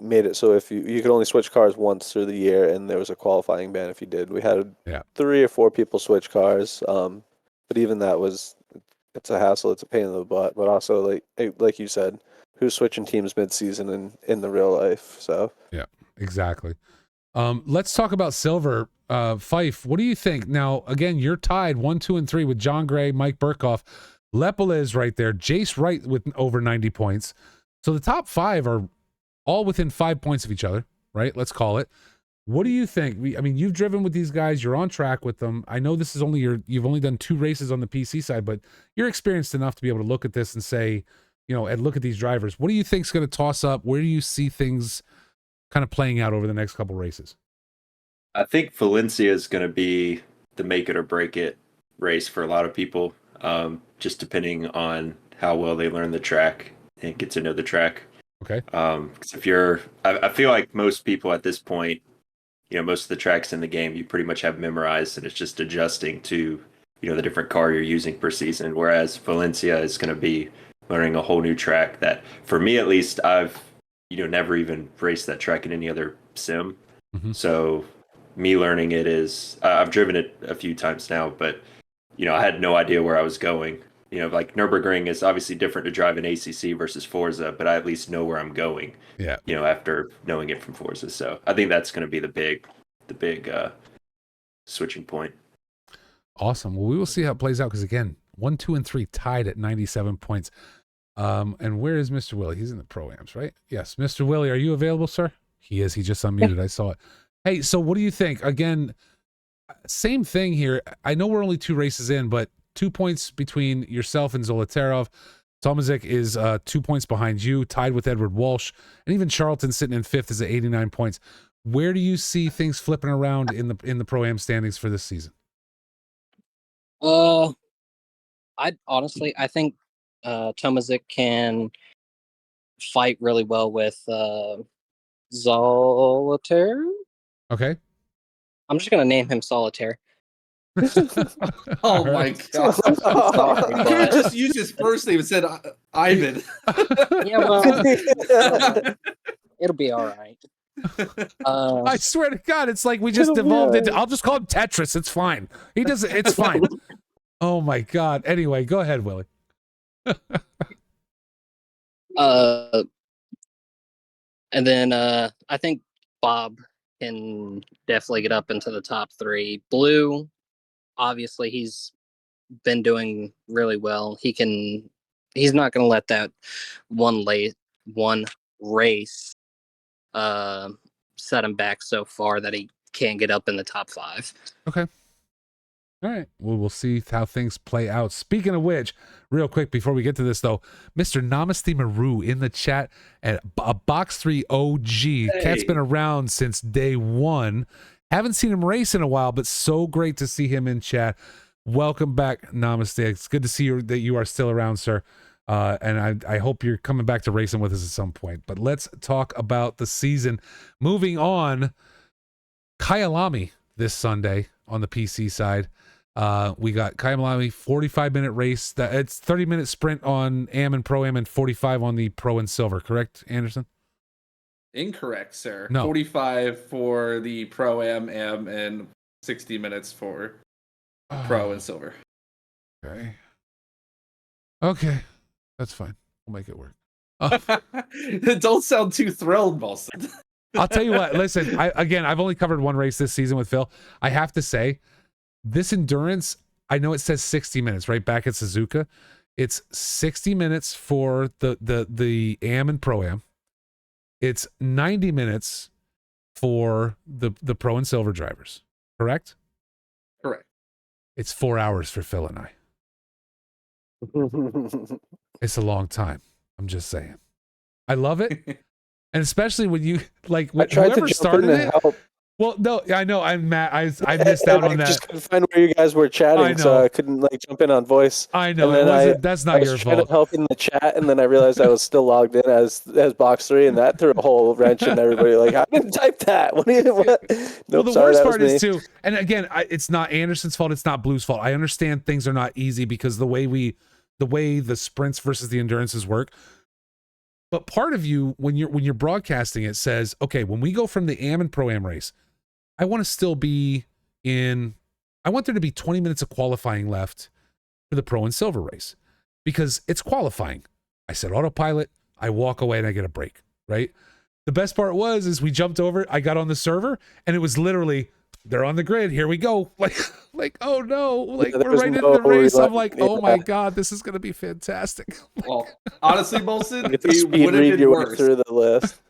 [SPEAKER 3] made it so if you could only switch cars once through the year, and there was a qualifying ban if you did. We had 3 or 4 people switch cars, but even that it's a hassle. It's a pain in the butt. But also, like you said, who's switching teams mid-season in the real life? So
[SPEAKER 2] yeah, exactly. Let's talk about silver. Fife, what do you think? Now, again, you're tied 1, 2, and 3 with John Gray, Mike Burkhoff. Lepela is right there. Jace Wright with over 90 points. So the top 5 are all within 5 points of each other, right? Let's call it. What do you think? I mean, you've driven with these guys. You're on track with them. I know this is only you've only done 2 races on the PC side, but you're experienced enough to be able to look at this and say, and look at these drivers. What do you think is going to toss up? Where do you see things kind of playing out over the next couple races?
[SPEAKER 4] I think Valencia is going to be the make it or break it race for a lot of people, just depending on how well they learn the track and get to know the track.
[SPEAKER 2] Okay.
[SPEAKER 4] 'Cause I feel like most people at this point, most of the tracks in the game you pretty much have memorized, and it's just adjusting to, the different car you're using per season. Whereas Valencia is going to be learning a whole new track that, for me at least, I've, never even raced that track in any other sim.
[SPEAKER 2] Mm-hmm.
[SPEAKER 4] So me learning it is, I've driven it a few times now, but, I had no idea where I was going. Like Nürburgring is obviously different to drive in ACC versus Forza, but I at least know where I'm going.
[SPEAKER 2] Yeah.
[SPEAKER 4] After knowing it from Forza. So I think that's going to be the big switching point.
[SPEAKER 2] Awesome. Well, we will see how it plays out because, again, 1, 2, and 3 tied at 97 points. And where is Mr. Willie? He's in the Pro-Ams, right? Yes. Mr. Willie, are you available, sir? He is. He just unmuted. I saw it. Hey, so what do you think? Again, same thing here. I know we're only 2 races in, but 2 points between yourself and Zolotarov. Tomazic is 2 points behind you, tied with Edward Walsh, and even Charlton sitting in 5th is at 89 points. Where do you see things flipping around in the Pro-Am standings for this season?
[SPEAKER 6] I think Tomazic can fight really well with Solitaire.
[SPEAKER 2] Okay.
[SPEAKER 6] I'm just gonna name him Solitaire.
[SPEAKER 5] Oh my god!
[SPEAKER 6] Sorry,
[SPEAKER 5] You could have
[SPEAKER 6] but-
[SPEAKER 5] just used his first name and said Ivan.
[SPEAKER 6] Yeah, well, it'll be all right.
[SPEAKER 2] I swear to God, it's like we just devolved into. I'll just call him Tetris. It's fine. He does it. It's fine. Oh my God. Anyway, go ahead, Willie.
[SPEAKER 6] And then I think Bob can definitely get up into the top 3. Blue, obviously, he's been doing really well. He's not going to let that one race set him back so far that he can't get up in the top 5.
[SPEAKER 2] Okay. All right. Well, we'll see how things play out. Speaking of which, real quick before we get to this, though, Mr. Namaste Maru in the chat at a Box 3 OG.
[SPEAKER 5] Hey.
[SPEAKER 2] Cat's been around since day 1. Haven't seen him race in a while, but so great to see him in chat. Welcome back, Namaste. It's good to see you that you are still around, sir. And I hope you're coming back to racing with us at some point. But let's talk about the season. Moving on, Kyalami this Sunday on the PC side. We got Kyalami 45-minute race. It's 30-minute sprint on Am and Pro Am and 45 on the Pro and Silver. Correct, Anderson?
[SPEAKER 5] Incorrect, sir.
[SPEAKER 2] No.
[SPEAKER 5] 45 for the Pro Am, and 60 minutes for Pro and Silver.
[SPEAKER 2] Okay. That's fine. We'll make it work.
[SPEAKER 5] Don't sound too thrilled, Molson.
[SPEAKER 2] I'll tell you what. Listen, I've only covered 1 race this season with Phil. I have to say, this endurance, I know it says 60 minutes, right? Back at Suzuka. It's 60 minutes for the Am and Pro Am. It's 90 minutes for the Pro and Silver drivers. Correct?
[SPEAKER 5] Correct.
[SPEAKER 2] It's 4 hours for Phil and I. It's a long time. I'm just saying. I love it. And especially when you like
[SPEAKER 3] I tried
[SPEAKER 2] whoever
[SPEAKER 3] to jump
[SPEAKER 2] started
[SPEAKER 3] in and
[SPEAKER 2] it.
[SPEAKER 3] help.
[SPEAKER 2] Well, no, I know. I'm mad. I missed out on
[SPEAKER 3] I
[SPEAKER 2] that.
[SPEAKER 3] just couldn't find where you guys were chatting,
[SPEAKER 2] I
[SPEAKER 3] so
[SPEAKER 2] know.
[SPEAKER 3] I couldn't jump in on voice.
[SPEAKER 2] I know.
[SPEAKER 3] And then
[SPEAKER 2] That's
[SPEAKER 3] I
[SPEAKER 2] not
[SPEAKER 3] was
[SPEAKER 2] your
[SPEAKER 3] trying
[SPEAKER 2] fault.
[SPEAKER 3] to help in the chat, and then I realized I was still logged in as Box 3, and that threw a whole wrench in everybody. Like, I didn't type that. What?
[SPEAKER 2] Well,
[SPEAKER 3] Nope,
[SPEAKER 2] the
[SPEAKER 3] sorry,
[SPEAKER 2] worst
[SPEAKER 3] that was
[SPEAKER 2] part is
[SPEAKER 3] me.
[SPEAKER 2] too, and again, it's not Anderson's fault. It's not Blue's fault. I understand things are not easy because the way the sprints versus the endurances work. But part of you, when you're broadcasting, it says, okay, when we go from the Am and Pro Am race, I want to still be in. I want there to be 20 minutes of qualifying left for the Pro and Silver race because it's qualifying. I said autopilot. I walk away and I get a break. Right. The best part is we jumped over. I got on the server, and it was literally they're on the grid. Here we go. Like oh no, like we're right into the race. I'm like, oh my god, this is gonna be fantastic.
[SPEAKER 5] Well, honestly, Bolson,
[SPEAKER 3] You get to
[SPEAKER 5] it
[SPEAKER 3] speed
[SPEAKER 5] would have
[SPEAKER 3] read
[SPEAKER 5] been
[SPEAKER 3] your way
[SPEAKER 5] worse.
[SPEAKER 3] through the list.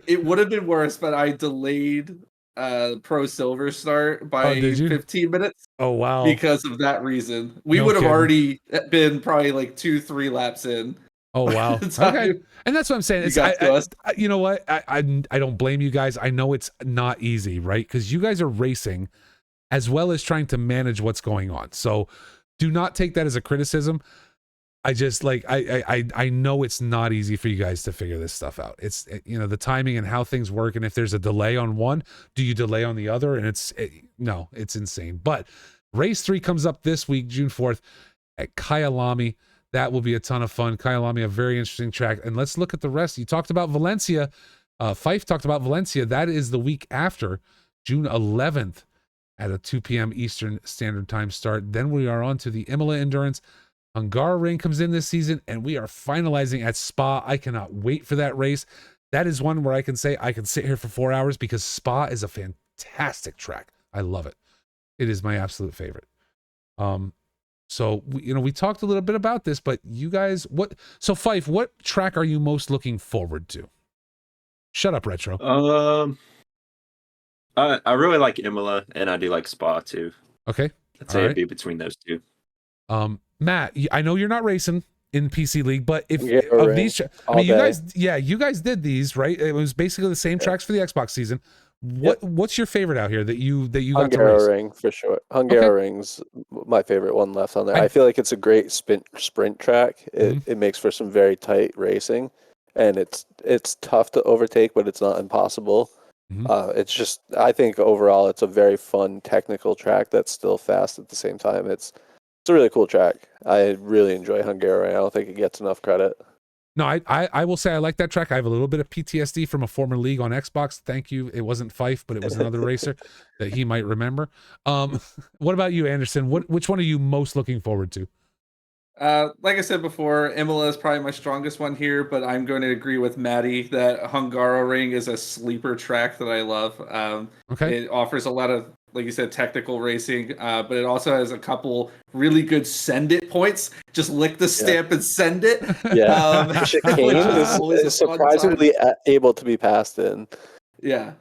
[SPEAKER 5] It would have been worse, but I delayed Pro Silver start by
[SPEAKER 2] did you?
[SPEAKER 5] 15 minutes
[SPEAKER 2] Oh wow.
[SPEAKER 5] because of that reason. We
[SPEAKER 2] No
[SPEAKER 5] would have
[SPEAKER 2] kidding.
[SPEAKER 5] already been probably like 2-3 laps in.
[SPEAKER 2] Oh wow. Okay. And that's what I'm saying. It's, you know what? I don't blame you guys. I know it's not easy, right? Because you guys are racing as well as trying to manage what's going on. So do not take that as a criticism. I just like I know it's not easy for you guys to figure this stuff out. It's you know, the timing and how things work, and if there's a delay on one, do you delay on the other? And no, it's insane. But race 3 comes up this week, June 4th at Kyalami. That will be a ton of fun. Kyalami, a very interesting track. And let's look at the rest. You talked about Valencia. Fife talked about Valencia. That is the week after, June 11th at a 2 p.m. Eastern Standard Time start. Then we are on to the Imola Endurance. Hungaroring comes in this season, and we are finalizing at Spa. I cannot wait for that race. That is one where I can say I can sit here for 4 hours because Spa is a fantastic track. I love it. It is my absolute favorite. So we talked a little bit about this, but you guys, Fife, what track are you most looking forward to? Shut up, Retro.
[SPEAKER 4] I really like Imola, and I do like Spa too.
[SPEAKER 2] Okay,
[SPEAKER 4] I'd say it'd be between those two.
[SPEAKER 2] Matt, I know you're not racing in PC League, but if
[SPEAKER 3] Yeah,
[SPEAKER 2] of
[SPEAKER 3] right.
[SPEAKER 2] these, I mean, you guys did these, right? It was basically the same tracks for the Xbox season. What's your favorite out here that you got to race?
[SPEAKER 3] Hungaroring for sure. Hungaroring's my favorite one left on there. I feel like it's a great sprint track. It makes for some very tight racing, and it's tough to overtake, but it's not impossible. It's just, I think overall it's a very fun technical track that's still fast at the same time. It's a really cool track. I really enjoy Hungaroring. I don't think it gets enough credit.
[SPEAKER 2] No, I will say I like that track. I have a little bit of PTSD from a former league on Xbox. Thank you. It wasn't Fife, but it was another racer that he might remember. What about you, Anderson? Which one are you most looking forward to?
[SPEAKER 5] Like I said before, Imola is probably my strongest one here, but I'm going to agree with Maddie that Hungaroring is a sleeper track that I love.
[SPEAKER 2] Okay.
[SPEAKER 5] It offers a lot of, like you said, technical racing, but it also has a couple really good send it points. Just lick the stamp and send it.
[SPEAKER 3] Yeah, chicane is surprisingly able to be passed in.
[SPEAKER 5] Yeah.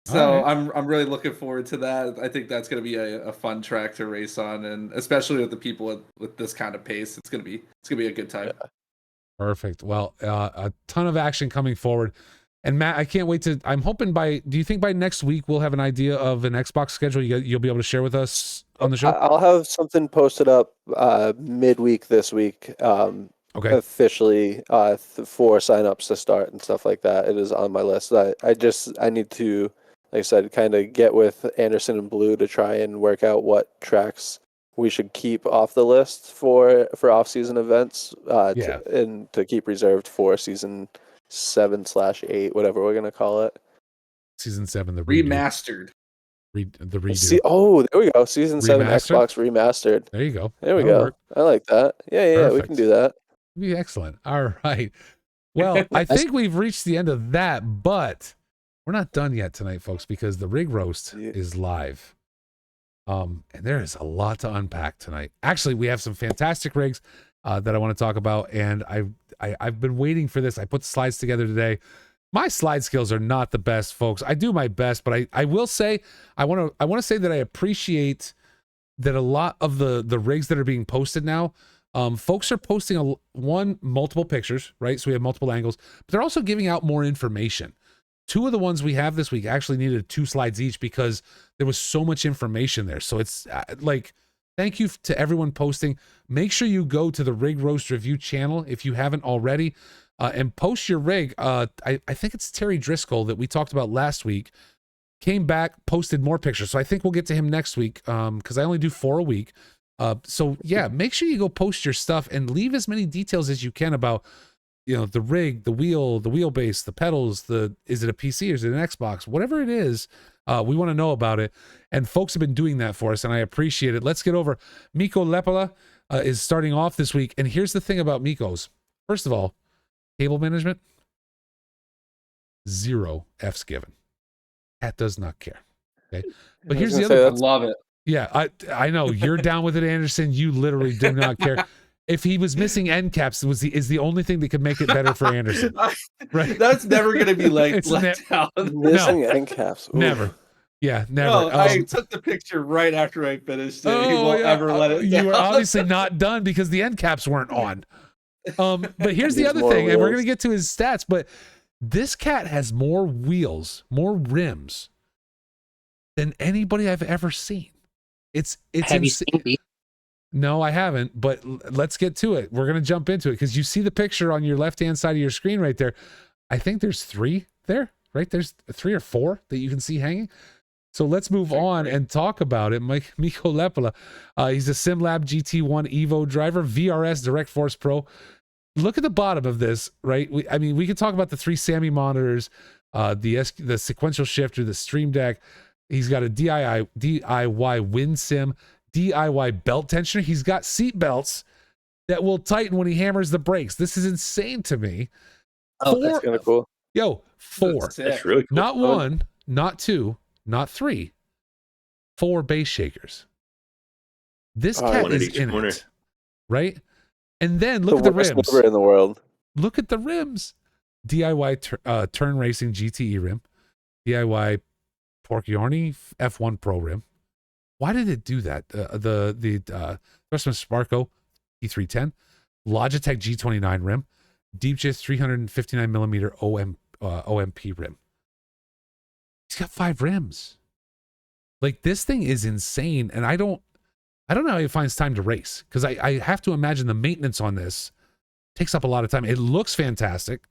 [SPEAKER 5] So I'm really looking forward to that. I think that's going to be a fun track to race on, and especially with the people with this kind of pace, it's going to be a good time.
[SPEAKER 3] Yeah.
[SPEAKER 2] Perfect. Well, a ton of action coming forward. And Matt, I can't wait to. I'm hoping do you think by next week we'll have an idea of an Xbox schedule you'll be able to share with us on the show?
[SPEAKER 3] I'll have something posted up midweek this week. Officially for signups to start and stuff like that. It is on my list. I need to, like I said, kind of get with Anderson and Blue to try and work out what tracks we should keep off the list for off-season events. And to keep reserved for season 7/8, whatever we're gonna call it.
[SPEAKER 2] Season 7, the
[SPEAKER 5] remastered.
[SPEAKER 2] The redo.
[SPEAKER 3] There we go. Season 7 Xbox remastered.
[SPEAKER 2] There you go.
[SPEAKER 3] There we go. I like that. Yeah, we can do that.
[SPEAKER 2] Be excellent. All right. Well, I think we've reached the end of that, but we're not done yet tonight, folks, because the rig roast is live. And there is a lot to unpack tonight. Actually, we have some fantastic rigs that I want to talk about, and I've been waiting for this. I put the slides together today. My slide skills are not the best, folks. I do my best, but I will say I want to say that I appreciate that a lot of the rigs that are being posted now. Folks are posting multiple pictures, right? So we have multiple angles, but they're also giving out more information. 2 of the ones we have this week actually needed 2 slides each because there was so much information there. So it's thank you to everyone posting. Make sure you go to the Rig Roast Review channel if you haven't already, and post your rig. I think it's Terry Driscoll that we talked about last week. Came back, posted more pictures. So I think we'll get to him next week because I only do 4 a week. So yeah, make sure you go post your stuff and leave as many details as you can about, the rig, the wheel, the wheelbase, the pedals, is it a PC or is it an Xbox? Whatever it is, we want to know about it. And folks have been doing that for us, and I appreciate it. Let's get over. Mikko Lepala is starting off this week. And here's the thing about Mikko's. First of all, cable management. 0 F's given. Cat does not care. Okay. But
[SPEAKER 3] I
[SPEAKER 2] here's
[SPEAKER 3] was
[SPEAKER 2] the
[SPEAKER 3] gonna
[SPEAKER 2] other
[SPEAKER 3] say,
[SPEAKER 5] I
[SPEAKER 3] that's
[SPEAKER 5] love it.
[SPEAKER 2] Yeah, I know you're down with it, Anderson. You literally do not care. If he was missing end caps, is the only thing that could make it better for Anderson. Right?
[SPEAKER 5] That's never going to be
[SPEAKER 2] It's
[SPEAKER 5] let down.
[SPEAKER 3] missing end caps. Oof.
[SPEAKER 2] Never. Yeah, never.
[SPEAKER 5] No, I took the picture right after I finished it. He won't ever let it down.
[SPEAKER 2] You were obviously not done because the end caps weren't on. But here's the
[SPEAKER 3] Needs
[SPEAKER 2] other
[SPEAKER 3] more
[SPEAKER 2] thing, and we're
[SPEAKER 3] wheels.
[SPEAKER 2] gonna get to his stats, but this cat has more wheels, more rims than anybody I've ever seen. It's
[SPEAKER 6] Have you seen these?
[SPEAKER 2] No, I haven't, but let's get to it. We're going to jump into it because you see the picture on your left-hand side of your screen right there. I think there's 3 there, right? There's 3 or 4 that you can see hanging. So let's move on and talk about it. Mikko Lepala, he's a SimLab GT1 Evo driver, VRS Direct Force Pro. Look at the bottom of this, right? We can talk about the 3 SAMI monitors, the sequential shifter, the Stream Deck. He's got a DIY wind sim, DIY belt tensioner. He's got seat belts that will tighten when he hammers the brakes. This is insane to me.
[SPEAKER 6] Oh,
[SPEAKER 3] That's kind of cool.
[SPEAKER 2] 4.
[SPEAKER 5] That's sick.
[SPEAKER 4] That's really cool.
[SPEAKER 2] Not 1, not 2, not 3. 4 bass shakers. This cat
[SPEAKER 4] one at
[SPEAKER 2] is
[SPEAKER 4] each
[SPEAKER 2] in
[SPEAKER 4] corner.
[SPEAKER 2] it, right? And then look at the
[SPEAKER 3] worst
[SPEAKER 2] rims.
[SPEAKER 3] motor in the world.
[SPEAKER 2] Look at the rims. DIY Turn Racing GTE rim. DIY Porciorni F1 Pro rim. Why did it do that? The Thrustmaster Sparco E310, Logitech G29 rim, Deep Jizz 359 millimeter OMP rim. He's got 5 rims. Like, this thing is insane, and I don't know how he finds time to race, because I have to imagine the maintenance on this takes up a lot of time. It looks fantastic.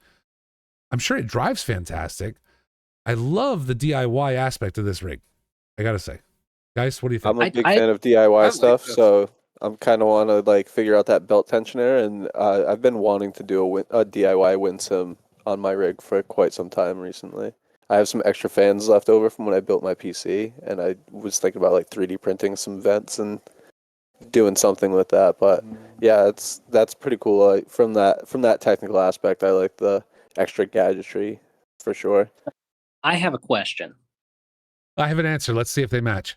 [SPEAKER 2] I'm sure it drives fantastic. I love the DIY aspect of this rig. I gotta say, guys, what do you think?
[SPEAKER 3] I'm a big
[SPEAKER 6] I-
[SPEAKER 3] fan of DIY
[SPEAKER 5] like
[SPEAKER 3] stuff,
[SPEAKER 5] this.
[SPEAKER 3] so I'm kind of want to like figure out that belt tensioner, and I've been wanting to do a DIY wind sim on my rig for quite some time recently. I have some extra fans left over from when I built my PC, and I was thinking about like 3D printing some vents and doing something with that. But yeah, that's pretty cool. From that technical aspect, I like the extra gadgetry for sure.
[SPEAKER 6] I have a question.
[SPEAKER 2] I have an answer. Let's see if they match.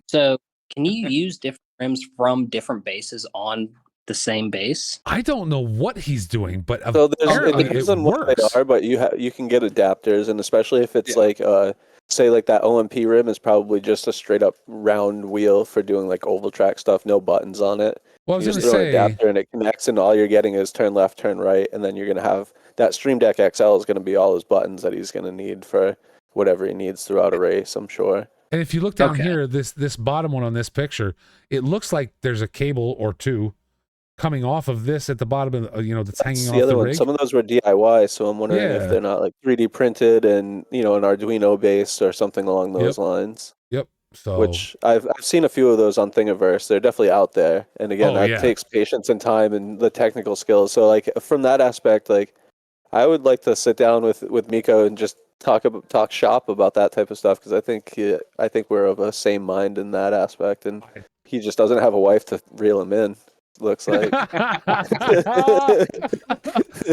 [SPEAKER 6] So, can you use different rims from different bases on the same base?
[SPEAKER 2] I don't know what he's doing, but
[SPEAKER 3] So it
[SPEAKER 2] apparently
[SPEAKER 3] depends
[SPEAKER 2] it
[SPEAKER 3] on what
[SPEAKER 2] works.
[SPEAKER 3] they are, but you can get adapters, and especially if it's
[SPEAKER 5] Yeah.
[SPEAKER 3] like say like that OMP rim is probably just a straight up round wheel for doing like oval track stuff, no buttons on it.
[SPEAKER 2] Well, I was
[SPEAKER 3] You
[SPEAKER 2] going
[SPEAKER 3] just
[SPEAKER 2] to
[SPEAKER 3] throw an
[SPEAKER 2] say,
[SPEAKER 3] adapter and it connects, and all you're getting is turn left, turn right, and then you're gonna have that Stream Deck XL is gonna be all his buttons that he's gonna need for whatever he needs throughout a race, I'm sure.
[SPEAKER 2] and if you look down
[SPEAKER 6] Okay.
[SPEAKER 2] here, this bottom one on this picture, it looks like there's a cable or 2 coming off of this at the bottom of that's hanging
[SPEAKER 3] That's
[SPEAKER 2] off
[SPEAKER 3] the other
[SPEAKER 2] the
[SPEAKER 3] one.
[SPEAKER 2] rig.
[SPEAKER 3] Some of those were DIY, so I'm wondering
[SPEAKER 2] Yeah.
[SPEAKER 3] if they're not like 3D printed and an Arduino based or something along those lines.
[SPEAKER 2] Yep. So
[SPEAKER 3] Which I've seen a few of those on Thingiverse. They're definitely out there, and again,
[SPEAKER 2] Oh,
[SPEAKER 3] that
[SPEAKER 2] yeah.
[SPEAKER 3] takes patience and time and the technical skills. So like from that aspect, like I would like to sit down with Miko and just talk shop about that type of stuff, because I think we're of a same mind in that aspect, and he just doesn't have a wife to reel him in. Looks like.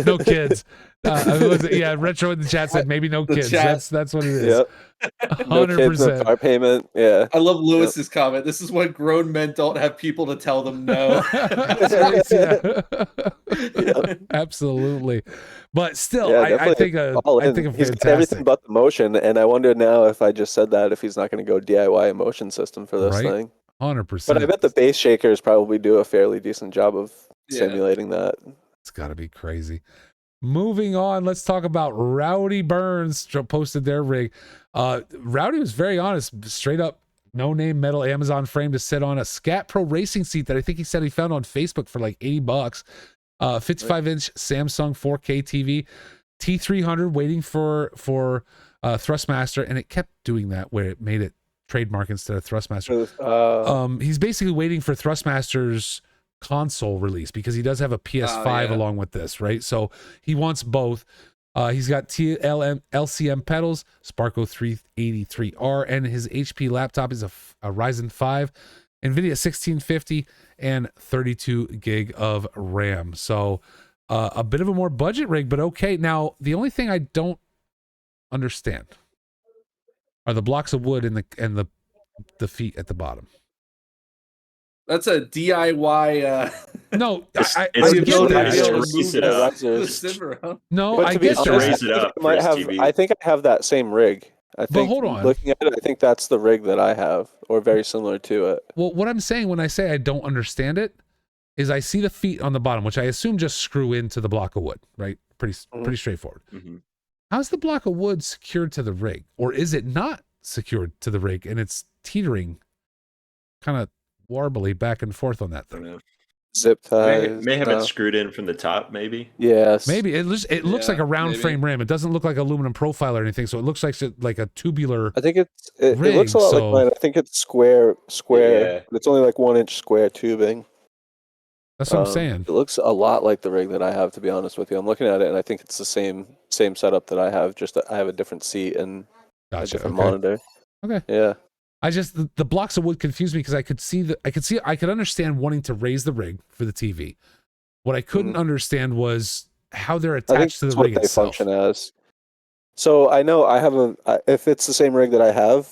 [SPEAKER 2] no kids. Retro in the chat said maybe no
[SPEAKER 5] The
[SPEAKER 2] kids.
[SPEAKER 5] chat.
[SPEAKER 2] That's what it is.
[SPEAKER 3] Yep. No kids, no
[SPEAKER 2] 100%.
[SPEAKER 3] car payment. Yeah.
[SPEAKER 5] I love Lewis's comment. This is when grown men don't have people to tell them no.
[SPEAKER 2] That's right, yeah. Absolutely. But still,
[SPEAKER 3] Yeah,
[SPEAKER 2] I
[SPEAKER 3] definitely
[SPEAKER 2] think
[SPEAKER 3] all
[SPEAKER 2] I
[SPEAKER 3] in.
[SPEAKER 2] think
[SPEAKER 3] He's got everything but the motion, and I wonder now if I just said that, if he's not going to go DIY a motion system for this
[SPEAKER 2] Right.
[SPEAKER 3] thing.
[SPEAKER 2] 100%.
[SPEAKER 3] But I bet the bass shakers probably do a fairly decent job of
[SPEAKER 5] Yeah.
[SPEAKER 3] simulating that.
[SPEAKER 2] It's got to be crazy. Moving on, let's talk about Rowdy Burns. Posted their rig. Rowdy was very honest, straight up, no name metal Amazon frame to sit on a Scat Pro racing seat that I think he said he found on Facebook for like $80. 55-inch Samsung 4K TV, T300 waiting for Thrustmaster, and it kept doing that where it made it trademark instead of Thrustmaster. He's basically waiting for Thrustmaster's console release because he does have a PS5
[SPEAKER 5] yeah.
[SPEAKER 2] along with this, right? So he wants both. He's got LCM pedals, Sparco 383R, and his HP laptop is a Ryzen 5, NVIDIA 1650, and 32 gig of RAM. So a bit of a more budget rig, but okay. Now, the only thing I don't understand are the blocks of wood and the feet at the bottom.
[SPEAKER 5] That's a DIY.
[SPEAKER 2] No, I
[SPEAKER 4] It's
[SPEAKER 2] get
[SPEAKER 5] ability
[SPEAKER 2] that.
[SPEAKER 5] to be able to
[SPEAKER 4] Just
[SPEAKER 5] move
[SPEAKER 4] raise it
[SPEAKER 5] the
[SPEAKER 4] up.
[SPEAKER 5] the sim around.
[SPEAKER 2] No,
[SPEAKER 3] But
[SPEAKER 2] I
[SPEAKER 3] to be
[SPEAKER 2] get
[SPEAKER 4] Just
[SPEAKER 3] honest,
[SPEAKER 2] that.
[SPEAKER 4] raise it up for
[SPEAKER 3] I
[SPEAKER 4] his
[SPEAKER 3] have.
[SPEAKER 4] TV.
[SPEAKER 3] I think I have that same rig. I think.
[SPEAKER 2] hold on.
[SPEAKER 3] Looking at it, I think that's the rig that I have, or very similar to it.
[SPEAKER 2] Well, what I'm saying when I say I don't understand it is I see the feet on the bottom, which I assume just screw into the block of wood, right? Pretty straightforward.
[SPEAKER 4] Mm-hmm.
[SPEAKER 2] How's the block of wood secured to the rig? Or is it not secured to the rig and it's teetering kind of warbly back and forth on that thing?
[SPEAKER 3] Zip ties.
[SPEAKER 4] May have it screwed in from the top, maybe.
[SPEAKER 3] Yes.
[SPEAKER 2] Maybe it looks like a round
[SPEAKER 5] maybe.
[SPEAKER 2] frame rim. It doesn't look like aluminum profile or anything, so it looks like a tubular.
[SPEAKER 3] I think it
[SPEAKER 2] rig,
[SPEAKER 3] looks a lot
[SPEAKER 2] so-
[SPEAKER 3] like mine. I think it's square.
[SPEAKER 4] Yeah.
[SPEAKER 3] It's only like 1 inch square tubing.
[SPEAKER 2] That's what I'm saying.
[SPEAKER 3] It looks a lot like the rig that I have, to be honest with you. I'm looking at it and I think it's the same setup that I have. Just that I have a different seat and a
[SPEAKER 2] Gotcha.
[SPEAKER 3] different
[SPEAKER 2] Okay.
[SPEAKER 3] monitor.
[SPEAKER 2] Okay.
[SPEAKER 3] Yeah.
[SPEAKER 2] I just the blocks of wood confused me because I could understand wanting to raise the rig for the TV. What I couldn't understand was how they're
[SPEAKER 3] I think
[SPEAKER 2] attached to
[SPEAKER 3] that's
[SPEAKER 2] the
[SPEAKER 3] what
[SPEAKER 2] rig
[SPEAKER 3] they
[SPEAKER 2] itself.
[SPEAKER 3] function as. So I know I have if it's the same rig that I have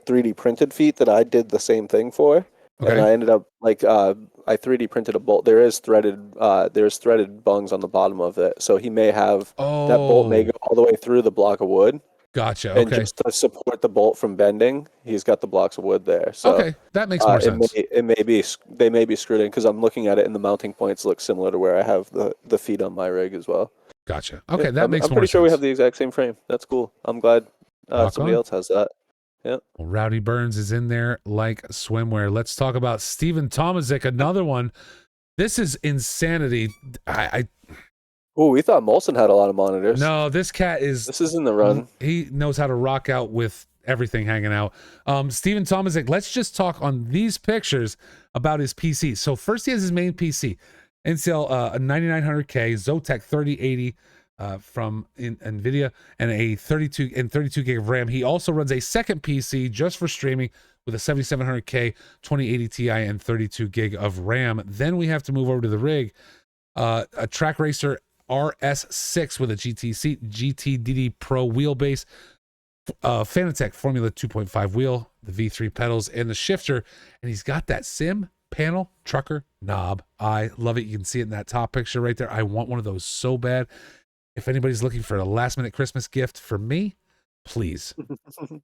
[SPEAKER 3] 3D printed feet that I did the same thing for, and
[SPEAKER 2] Okay.
[SPEAKER 3] I ended up I 3D printed a bolt. There's threaded bungs on the bottom of it, so he may have that bolt may go all the way through the block of wood,
[SPEAKER 2] Gotcha.
[SPEAKER 3] and
[SPEAKER 2] Okay.
[SPEAKER 3] just to support the bolt from bending, he's got the blocks of wood there. So
[SPEAKER 2] Okay. That makes more sense.
[SPEAKER 3] they may be screwed in because I'm looking at it and the mounting points look similar to where I have the feet on my rig as well.
[SPEAKER 2] Gotcha. Okay.
[SPEAKER 3] Yeah,
[SPEAKER 2] That makes
[SPEAKER 3] I'm
[SPEAKER 2] more
[SPEAKER 3] pretty
[SPEAKER 2] sense.
[SPEAKER 3] sure we have the exact same frame. That's cool. I'm glad
[SPEAKER 2] Rock
[SPEAKER 3] somebody
[SPEAKER 2] on.
[SPEAKER 3] else has that.
[SPEAKER 2] Well, Rowdy Burns is in there like swimwear. Let's talk about Steven Tomazik, another one. This is insanity.
[SPEAKER 3] Oh, we thought Molson had a lot of monitors.
[SPEAKER 2] No, this cat is.
[SPEAKER 3] This is in the run.
[SPEAKER 2] He knows how to rock out with everything hanging out. Steven Tomazik, let's just talk on these pictures about his PC. So first he has his main PC, Intel a 9900K Zotac 3080 from NVIDIA and a 32 gig of RAM. He also runs a second PC just for streaming with a 7700K 2080 Ti and 32 gig of RAM. Then we have to move over to the rig, a Track Racer RS6 with a GTDD Pro wheelbase, Fanatec Formula 2.5 wheel, the V3 pedals, and the shifter. And he's got that sim panel trucker knob. I love it. You can see it in that top picture right there. I want one of those so bad. If anybody's looking for a last minute Christmas gift for me, please.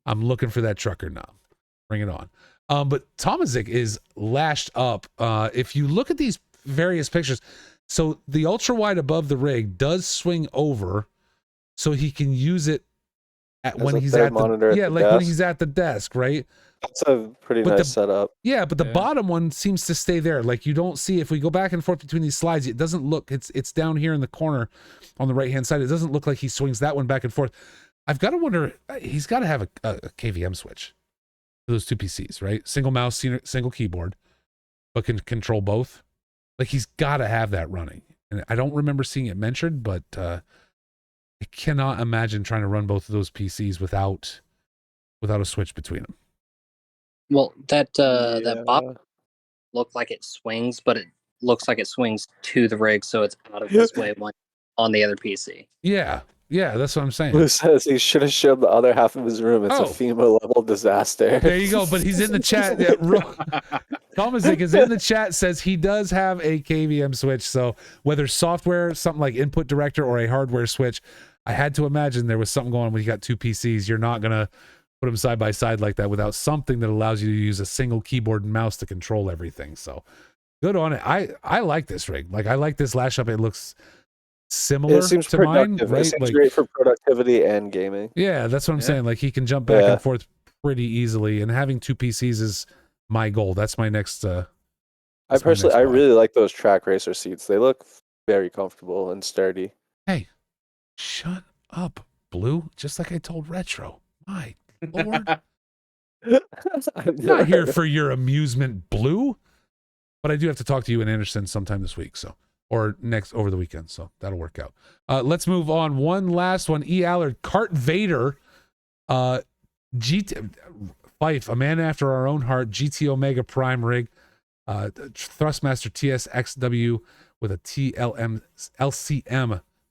[SPEAKER 2] I'm looking for that trucker knob. Bring it on. But Tomazik is lashed up. If you look at these various pictures, so the ultra wide above the rig does swing over, so he can use it when he's at when he's at the desk, right?
[SPEAKER 3] That's a pretty nice setup.
[SPEAKER 2] Yeah, but the bottom one seems to stay there. Like you don't see, if we go back and forth between these slides, it doesn't look. It's down here in the corner on the right hand side. It doesn't look like he swings that one back and forth. I've got to wonder. He's got to have a KVM switch for those two PCs, right? Single mouse, single keyboard, but can control both. Like he's got to have that running. And I don't remember seeing it mentioned, but I cannot imagine trying to run both of those PCs without a switch between them.
[SPEAKER 6] Well, that Bob looked like it swings, but it looks like it swings to the rig, so it's out of his way on the other PC.
[SPEAKER 2] Yeah, that's what I'm saying.
[SPEAKER 3] Who says he should have showed the other half of his room? It's a FEMA level disaster.
[SPEAKER 2] There you go. But he's in the chat. Tomazik is in the chat, says he does have a KVM switch. So whether software, something like Input Director, or a hardware switch, I had to imagine there was something going on when you got two PCs. You're not going to put them side by side like that without something that allows you to use a single keyboard and mouse to control everything. So good on it. I like this rig. Like I like this lash up. It looks similar to mine, right?
[SPEAKER 3] It seems great for productivity and gaming.
[SPEAKER 2] Yeah, that's what I'm saying. Like he can jump back and forth pretty easily, and having two PCs is my goal. That's my next. I
[SPEAKER 3] really like those Track Racer seats. They look very comfortable and sturdy.
[SPEAKER 2] Hey, shut up, Blue. Just like I told Retro. My Lord. I'm not here for your amusement, Blue. But I do have to talk to you and Anderson sometime this week, or over the weekend, so that'll work out. Let's move on. One last one. E. Allard, Cart Vader, Fife, a man after our own heart, GT Omega Prime rig, Thrustmaster TSXW with a LCM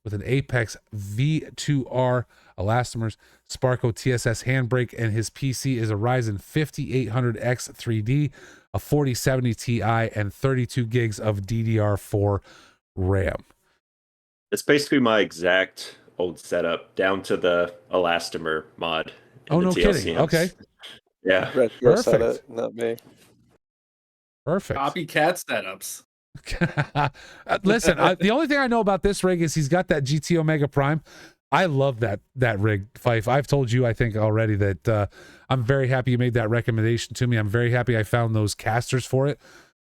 [SPEAKER 2] with an Apex V2R elastomers, Sparco TSS handbrake, and his PC is a Ryzen 5800X 3D, a 4070 Ti, and 32 gigs of DDR4 RAM.
[SPEAKER 4] It's basically my exact old setup down to the elastomer mod.
[SPEAKER 2] Oh, no kidding. Okay.
[SPEAKER 4] Yeah.
[SPEAKER 3] Retro said
[SPEAKER 2] Perfect.
[SPEAKER 3] it, not me.
[SPEAKER 2] Perfect.
[SPEAKER 5] Copycat setups.
[SPEAKER 2] Listen, the only thing I know about this rig is he's got that GT Omega Prime. I love that rig, Fife. I've told you, I think, already that I'm very happy you made that recommendation to me. I'm very happy I found those casters for it.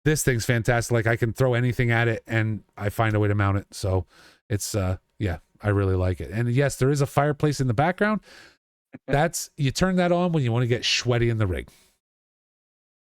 [SPEAKER 2] This thing's fantastic. Like, I can throw anything at it and I find a way to mount it. So it's yeah, I really like it. And yes, there is a fireplace in the background. You turn that on when you want to get sweaty in the rig.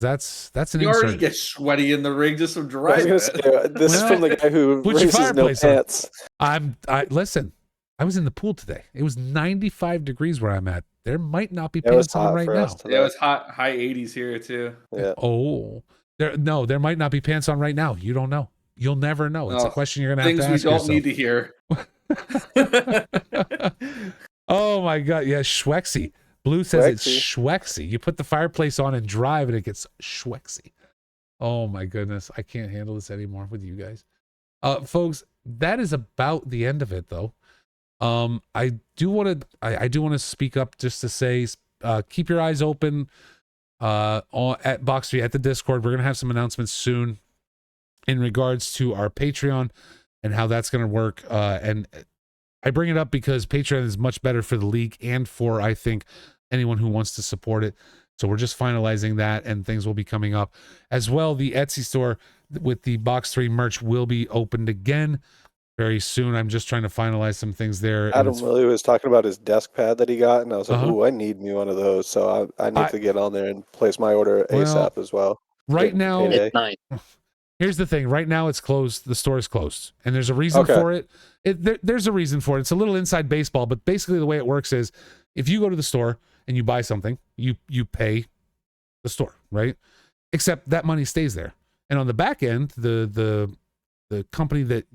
[SPEAKER 2] That's an
[SPEAKER 5] You
[SPEAKER 2] insert.
[SPEAKER 5] already get sweaty in the rig just from
[SPEAKER 3] I was
[SPEAKER 5] driving.
[SPEAKER 3] gonna say, this is from the guy who
[SPEAKER 2] Put your
[SPEAKER 3] races no
[SPEAKER 2] fireplace on.
[SPEAKER 3] pants.
[SPEAKER 2] Listen, I was in the pool today. It was 95 degrees where I'm at. There might not be
[SPEAKER 3] It was
[SPEAKER 2] pants on
[SPEAKER 3] hot
[SPEAKER 2] right
[SPEAKER 3] for
[SPEAKER 2] now.
[SPEAKER 3] us today.
[SPEAKER 5] Yeah, it was hot, high 80s here too.
[SPEAKER 3] Yeah.
[SPEAKER 2] Oh, there might not be pants on right now. You don't know. You'll never know. It's a
[SPEAKER 5] Oh,
[SPEAKER 2] question you're gonna have
[SPEAKER 5] Things
[SPEAKER 2] to
[SPEAKER 5] we
[SPEAKER 2] ask
[SPEAKER 5] don't
[SPEAKER 2] yourself.
[SPEAKER 5] need to hear.
[SPEAKER 2] Oh my god, yeah, Schwexy. Blue says it's
[SPEAKER 3] Schwexy.
[SPEAKER 2] Schwexy. You put the fireplace on and drive, and it gets Schwexy. Oh my goodness, I can't handle this anymore with you guys, folks. That is about the end of it, though. I do want to speak up just to say, keep your eyes open at Box3 at the Discord. We're gonna have some announcements soon in regards to our Patreon and how that's gonna work. And I bring it up because Patreon is much better for the league and for, I think, anyone who wants to support it. So we're just finalizing that, and things will be coming up as well. The Etsy store with the Box3 merch will be opened again very soon. I'm just trying to finalize some things there.
[SPEAKER 3] Adam Willie was talking about his desk pad that he got, and I was like,
[SPEAKER 2] Uh-huh.
[SPEAKER 3] "Ooh, I need me one of those." So I need to get on there and place my order ASAP as well.
[SPEAKER 2] Right
[SPEAKER 3] Getting
[SPEAKER 2] now,
[SPEAKER 3] payday.
[SPEAKER 6] Midnight.
[SPEAKER 2] here's the thing. Right now, it's closed. The store is closed, and there's a reason for it. There's a reason for it. It's a little inside baseball, but basically the way it works is, if you go to the store and you buy something, you pay the store, right? Except that money stays there, and on the back end, the company that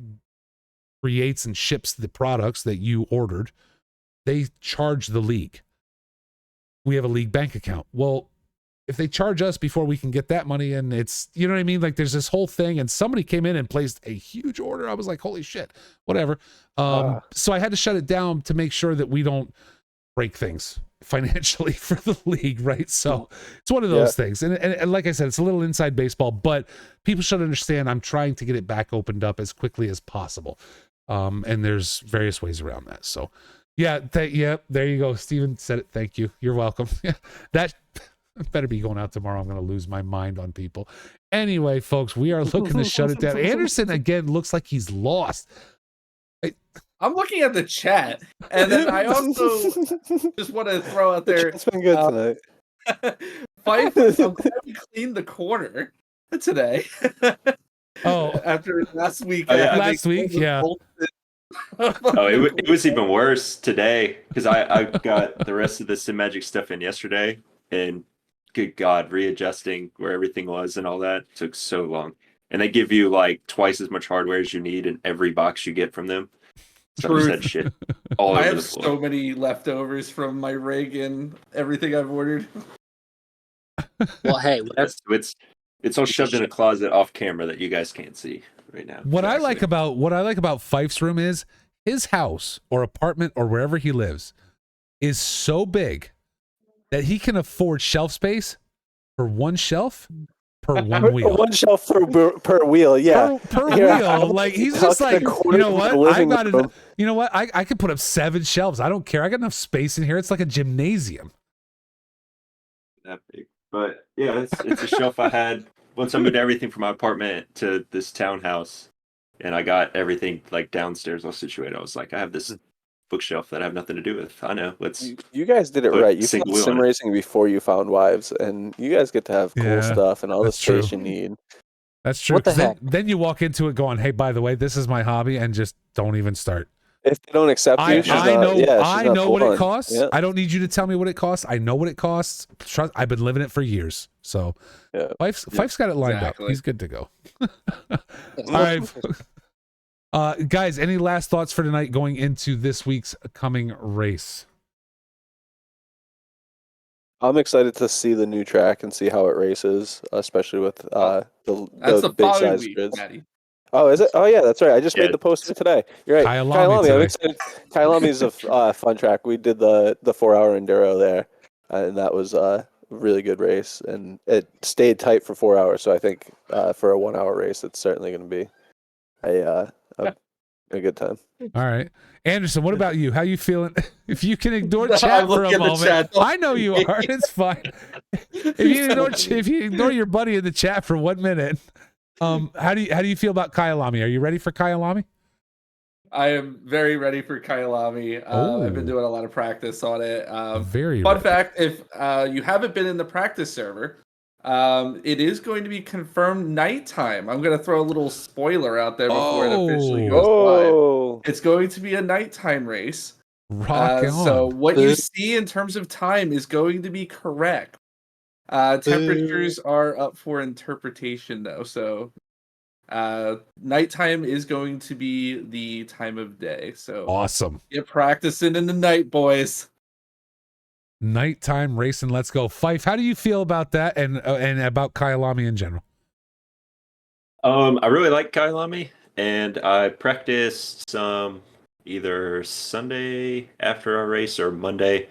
[SPEAKER 2] creates and ships the products that you ordered, they charge the league. We have a league bank account. Well, if they charge us before we can get that money, and it's, you know what I mean? Like, there's this whole thing, and somebody came in and placed a huge order. I was like, holy shit, whatever. So I had to shut it down to make sure that we don't break things financially for the league, right? So it's one of those things. And like I said, it's a little inside baseball, but people should understand I'm trying to get it back opened up as quickly as possible. And there's various ways around that. So yeah, there you go. Steven said it. Thank you. You're welcome. That better be going out tomorrow. I'm going to lose my mind on people. Anyway, folks, we are looking to shut it down. Anderson, again, looks like he's lost.
[SPEAKER 5] I'm looking at the chat, and then I also just want to throw out there.
[SPEAKER 3] It's been good tonight.
[SPEAKER 5] Fife, I'm glad we cleaned the corner today.
[SPEAKER 2] Oh,
[SPEAKER 5] After last week.
[SPEAKER 4] Oh, yeah.
[SPEAKER 2] Last week, yeah.
[SPEAKER 4] Oh, it was even worse today, because I got the rest of the Sim Magic stuff in yesterday, and good God, readjusting where everything was and all that took so long. And they give you like twice as much hardware as you need in every box you get from them. So I just had shit all
[SPEAKER 5] I
[SPEAKER 4] over the
[SPEAKER 5] have
[SPEAKER 4] floor.
[SPEAKER 5] so many leftovers from my rig and everything I've ordered.
[SPEAKER 6] Well, hey,
[SPEAKER 4] It's all shoved in a closet off camera that you guys can't see right now.
[SPEAKER 2] What I like about Fife's room is his house or apartment or wherever he lives is so big that he can afford shelf space for one shelf per one wheel.
[SPEAKER 3] One shelf per wheel, yeah.
[SPEAKER 2] Per
[SPEAKER 3] Yeah,
[SPEAKER 2] wheel. Like, he's just like, you know what? I could put up 7 shelves. I don't care. I got enough space in here. It's like a gymnasium.
[SPEAKER 4] That big. But yeah, it's a shelf I had once I moved everything from my apartment to this townhouse, and I got everything like downstairs all situated. I was like, I have this bookshelf that I have nothing to do with. I know.
[SPEAKER 3] You guys did it
[SPEAKER 4] put
[SPEAKER 3] right. You
[SPEAKER 4] single
[SPEAKER 3] found
[SPEAKER 4] wheel
[SPEAKER 3] sim
[SPEAKER 4] on it.
[SPEAKER 3] racing before you found wives, and you guys get to have cool
[SPEAKER 2] Yeah,
[SPEAKER 3] stuff and all the
[SPEAKER 2] that's true.
[SPEAKER 3] space you need.
[SPEAKER 2] That's true.
[SPEAKER 6] What the
[SPEAKER 2] 'Cause then,
[SPEAKER 6] heck?
[SPEAKER 2] then you walk into it going, hey, by the way, this is my hobby, and just don't even start.
[SPEAKER 3] If they don't accept you,
[SPEAKER 2] I know what it costs.
[SPEAKER 3] Yeah.
[SPEAKER 2] I don't need you to tell me what it costs. I know what it costs. Trust, I've been living it for years. So
[SPEAKER 3] Yeah.
[SPEAKER 2] Fife's got it lined
[SPEAKER 5] Exactly.
[SPEAKER 2] up. He's good to go. All right. Guys, any last thoughts for tonight going into this week's coming race?
[SPEAKER 3] I'm excited to see the new track and see how it races, especially with
[SPEAKER 5] That's
[SPEAKER 3] the
[SPEAKER 5] the
[SPEAKER 3] big
[SPEAKER 5] following
[SPEAKER 3] size
[SPEAKER 5] week,
[SPEAKER 3] grids.
[SPEAKER 5] Matty.
[SPEAKER 3] Oh, is it? Oh, yeah, that's right. I just
[SPEAKER 4] Yeah.
[SPEAKER 3] made the post for today. You're right.
[SPEAKER 2] Kyalami
[SPEAKER 3] I'm
[SPEAKER 2] today.
[SPEAKER 3] excited. Kyalami's a fun track. We did the 4-hour enduro there, and that was a really good race. And it stayed tight for 4 hours. So I think for a 1-hour race, it's certainly going to be a good time.
[SPEAKER 2] All right. Anderson, what about you? How you feeling? If you can ignore
[SPEAKER 5] I'm
[SPEAKER 2] chat for a
[SPEAKER 5] looking at the
[SPEAKER 2] moment.
[SPEAKER 5] chat. Don't
[SPEAKER 2] I know you
[SPEAKER 5] see me.
[SPEAKER 2] are. It's fine. If you ignore your buddy in the chat for 1 minute, how do you feel about Kyalami? Are you ready for Kyalami?
[SPEAKER 5] I am very ready for Kyalami. I've been
[SPEAKER 2] Oh.
[SPEAKER 5] doing a lot of practice on it.
[SPEAKER 2] Very
[SPEAKER 5] Fun
[SPEAKER 2] ready.
[SPEAKER 5] fact, if you haven't been in the practice server, it is going to be confirmed nighttime. I'm going to throw a little spoiler out there before it officially goes live.
[SPEAKER 3] Oh,
[SPEAKER 5] It's going to be a nighttime race.
[SPEAKER 2] Rock on.
[SPEAKER 5] So what you see in terms of time is going to be correct. Temperatures are up for interpretation though, so nighttime is going to be the time of day. So
[SPEAKER 2] Awesome.
[SPEAKER 5] get practicing in the night, boys.
[SPEAKER 2] Nighttime racing. Let's go. Fife, how do you feel about that and about Kyalami in general?
[SPEAKER 4] I really like Kailami, and I practiced some either Sunday after our race or Monday.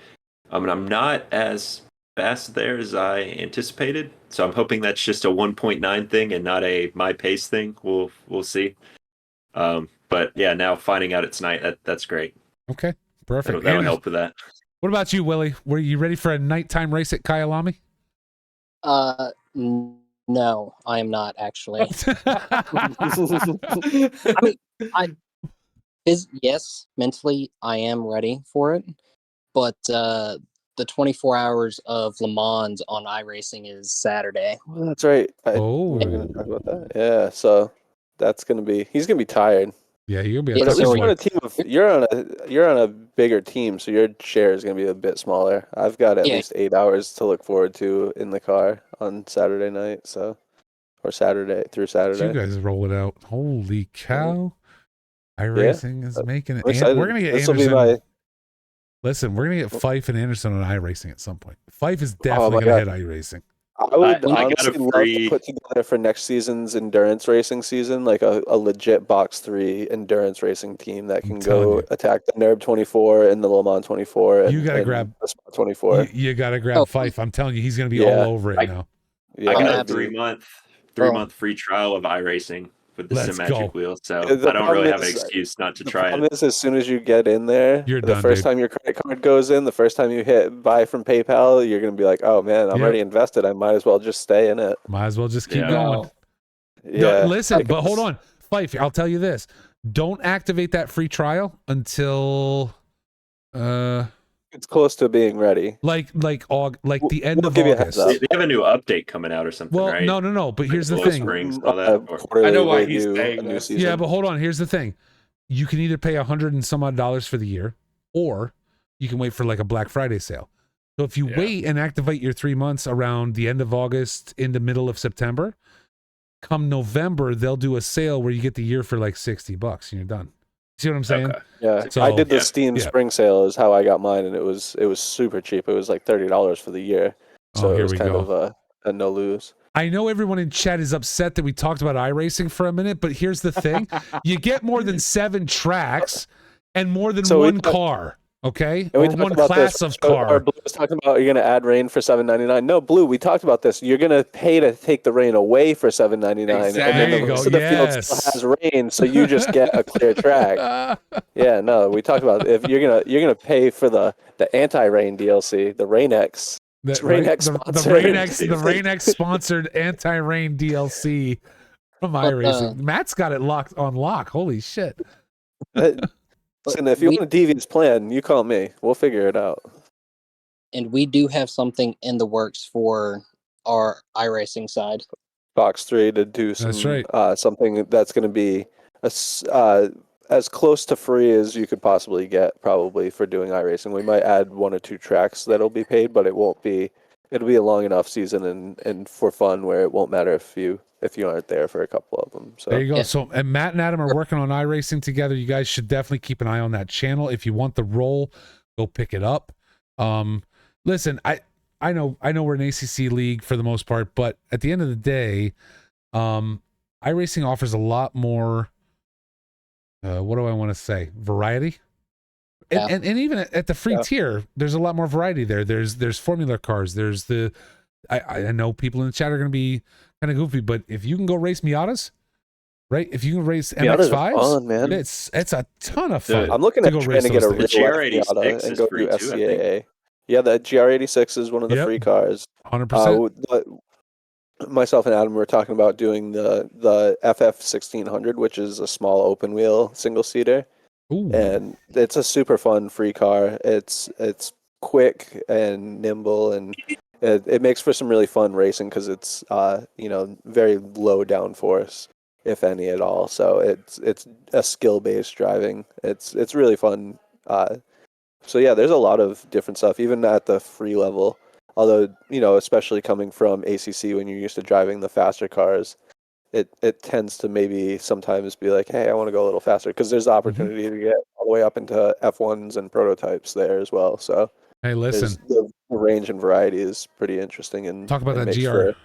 [SPEAKER 4] And I'm not as fast there as I anticipated, so I'm hoping that's just a 1.9 thing and not a my pace thing. We'll see. But yeah, now finding out it's night, that's great.
[SPEAKER 2] Okay, perfect.
[SPEAKER 4] That'll help with that.
[SPEAKER 2] What about you, Willie? Were you ready for a nighttime race at Kyalami?
[SPEAKER 6] No, I am not actually. I mean, yes, mentally I am ready for it, but the 24 hours of Le Mans on iRacing is Saturday.
[SPEAKER 3] well, that's right.
[SPEAKER 2] Oh.
[SPEAKER 3] We're going to talk about that. Yeah, so he's going to be tired.
[SPEAKER 2] Yeah, you'll be
[SPEAKER 6] Yeah,
[SPEAKER 2] a
[SPEAKER 3] But at
[SPEAKER 2] tough
[SPEAKER 3] least
[SPEAKER 6] so
[SPEAKER 3] you're on
[SPEAKER 2] boy.
[SPEAKER 3] a team of you're on a bigger team, so your share is going to be a bit smaller. I've got at
[SPEAKER 6] Yeah.
[SPEAKER 3] least 8 hours to look forward to in the car on Saturday night, or Saturday through
[SPEAKER 2] You
[SPEAKER 3] Saturday.
[SPEAKER 2] guys roll it out. Holy cow. iRacing is making it.
[SPEAKER 3] I'm excited.
[SPEAKER 2] We're going to get
[SPEAKER 3] This will be
[SPEAKER 2] Anderson. Listen, we're going to get Fife and Anderson on iRacing at some point. Fife is definitely
[SPEAKER 3] my
[SPEAKER 2] going to hit iRacing.
[SPEAKER 3] I would
[SPEAKER 4] I got a
[SPEAKER 3] honestly love
[SPEAKER 4] free-
[SPEAKER 3] to put together for next season's endurance racing season, like a legit Box 3 endurance racing team that can
[SPEAKER 2] telling
[SPEAKER 3] go
[SPEAKER 2] you.
[SPEAKER 3] attack the NERB 24 and the Le Mans 24 and,
[SPEAKER 2] You gotta
[SPEAKER 3] and
[SPEAKER 2] grab-
[SPEAKER 3] the Spot 24.
[SPEAKER 2] You got to grab
[SPEAKER 6] Oh.
[SPEAKER 2] Fife. I'm telling you, he's going to be
[SPEAKER 3] Yeah.
[SPEAKER 2] all over it
[SPEAKER 4] I-
[SPEAKER 2] now.
[SPEAKER 3] Yeah,
[SPEAKER 4] I got a
[SPEAKER 3] that'd be-
[SPEAKER 4] 3-month free trial of iRacing with the
[SPEAKER 2] Let's
[SPEAKER 4] Sim Magic
[SPEAKER 2] go.
[SPEAKER 4] wheel, so
[SPEAKER 3] The
[SPEAKER 4] I don't really
[SPEAKER 3] problem
[SPEAKER 4] have an
[SPEAKER 3] is-
[SPEAKER 4] excuse not to
[SPEAKER 3] The
[SPEAKER 4] try
[SPEAKER 3] problem
[SPEAKER 4] it.
[SPEAKER 3] is, as soon as you get in there,
[SPEAKER 2] You're
[SPEAKER 3] the
[SPEAKER 2] done,
[SPEAKER 3] first
[SPEAKER 2] dude.
[SPEAKER 3] time your credit card goes in, the first time you hit buy from PayPal, you're going to be like, oh man, I'm
[SPEAKER 2] Yep.
[SPEAKER 3] already invested. I might as well just stay in it.
[SPEAKER 2] Might as well just keep
[SPEAKER 4] Yeah.
[SPEAKER 2] going.
[SPEAKER 5] No.
[SPEAKER 3] Yeah.
[SPEAKER 2] No, listen, but
[SPEAKER 3] because-
[SPEAKER 2] hold on. Fife, I'll tell you this. Don't activate that free trial until
[SPEAKER 3] It's close to being ready.
[SPEAKER 2] like the end
[SPEAKER 3] We'll
[SPEAKER 2] of
[SPEAKER 3] give you a heads
[SPEAKER 2] August.
[SPEAKER 3] up.
[SPEAKER 4] They have a new update coming out or something,
[SPEAKER 2] Well,
[SPEAKER 4] right?
[SPEAKER 2] no, but here's the
[SPEAKER 4] Low
[SPEAKER 2] thing.
[SPEAKER 4] Springs and all that. Or-
[SPEAKER 3] Quarterly,
[SPEAKER 5] I know why
[SPEAKER 3] they
[SPEAKER 5] he's
[SPEAKER 3] do
[SPEAKER 5] saying
[SPEAKER 3] a new
[SPEAKER 5] this.
[SPEAKER 3] season.
[SPEAKER 2] Yeah, but hold on. Here's the thing. You can either pay $100 and some odd for the year, or you can wait for like a Black Friday sale. So if you
[SPEAKER 5] Yeah.
[SPEAKER 2] wait and activate your 3 months around the end of August into middle of September, come November, they'll do a sale where you get the year for like $60 and you're done. See what I'm saying?
[SPEAKER 4] Okay.
[SPEAKER 3] Yeah,
[SPEAKER 2] So-
[SPEAKER 3] I did the
[SPEAKER 4] Yeah.
[SPEAKER 3] Steam
[SPEAKER 2] Yeah.
[SPEAKER 3] Spring sale is how I got mine, and it was super cheap. It was like $30 for the year, so
[SPEAKER 2] Oh,
[SPEAKER 3] it
[SPEAKER 2] here
[SPEAKER 3] was
[SPEAKER 2] we
[SPEAKER 3] kind
[SPEAKER 2] go.
[SPEAKER 3] of a no lose.
[SPEAKER 2] I know everyone in chat is upset that we talked about iRacing for a minute, but here's the thing. You get more than 7 tracks and more than
[SPEAKER 3] So we
[SPEAKER 2] one
[SPEAKER 3] talk-
[SPEAKER 2] car, okay?
[SPEAKER 3] And we
[SPEAKER 2] Or
[SPEAKER 3] talked
[SPEAKER 2] one
[SPEAKER 3] about
[SPEAKER 2] class
[SPEAKER 3] this.
[SPEAKER 2] of
[SPEAKER 3] Or
[SPEAKER 2] car.
[SPEAKER 3] Blue was talking about you're going to add rain for $7.99. No, Blue, we talked about this. You're going to pay to take the rain away for $7.99, and then
[SPEAKER 5] There
[SPEAKER 3] the
[SPEAKER 5] you
[SPEAKER 3] rest
[SPEAKER 2] go.
[SPEAKER 3] of the field
[SPEAKER 2] Yes.
[SPEAKER 3] still has rain, so you just get a clear track. Yeah, no, we talked about if you're gonna pay for the anti-rain DLC, the Rain X.
[SPEAKER 2] That,
[SPEAKER 3] Rain
[SPEAKER 2] right?
[SPEAKER 3] X
[SPEAKER 2] the
[SPEAKER 3] sponsored.
[SPEAKER 2] Rain X sponsored anti-rain DLC from iRacing. Matt's got it locked on lock. Holy shit.
[SPEAKER 3] Listen, if you want a devious plan, you call me. We'll figure it out.
[SPEAKER 6] And we do have something in the works for our iRacing side.
[SPEAKER 3] Box 3 to do some
[SPEAKER 2] That's right.
[SPEAKER 3] something that's going to be as close to free as you could possibly get, probably, for doing iRacing. We might add 1 or 2 tracks that'll be paid, but it won't be it'll be a long enough season and for fun where it won't matter if you aren't there for a couple of them. So
[SPEAKER 2] there you go.
[SPEAKER 6] Yeah.
[SPEAKER 2] So, and Matt and Adam are working on iRacing together. You guys should definitely keep an eye on that channel. If you want the role, go pick it up. Listen, I know we're an ACC league for the most part, but at the end of the day, iRacing offers a lot more. What do I want to say? Variety.
[SPEAKER 6] Yeah.
[SPEAKER 2] And even at the free tier, there's a lot more variety there. There's formula cars. There's the I know people in the chat are going to be kind of goofy, but if you can go race Miatas, right? If you can race
[SPEAKER 3] Miatas are
[SPEAKER 2] MX-5s,
[SPEAKER 3] fun, man.
[SPEAKER 2] it's a ton of fun.
[SPEAKER 3] I'm looking at trying to get a real
[SPEAKER 4] those things.
[SPEAKER 3] life Miata
[SPEAKER 4] GR86
[SPEAKER 3] and
[SPEAKER 4] is
[SPEAKER 3] go
[SPEAKER 4] free
[SPEAKER 3] do
[SPEAKER 4] too, I think.
[SPEAKER 3] SCAA. Yeah, the GR86 is one of the
[SPEAKER 2] Yep.
[SPEAKER 3] free cars.
[SPEAKER 2] 100%.
[SPEAKER 3] Myself and Adam were talking about doing the FF1600, which is a small open wheel single seater,
[SPEAKER 2] Ooh.
[SPEAKER 3] and it's a super fun free car. It's quick and nimble, and it makes for some really fun racing because it's very low downforce, if any at all. So it's a skill based driving. It's really fun. So yeah, there's a lot of different stuff, even at the free level. Although, especially coming from ACC when you're used to driving the faster cars, it tends to maybe sometimes be like, hey, I want to go a little faster, because there's the opportunity to get all the way up into F1s and prototypes there as well. So
[SPEAKER 2] Hey, listen.
[SPEAKER 3] the range and variety is pretty interesting. And
[SPEAKER 2] Talk about
[SPEAKER 3] and
[SPEAKER 2] that
[SPEAKER 3] makes
[SPEAKER 2] GR.
[SPEAKER 3] for-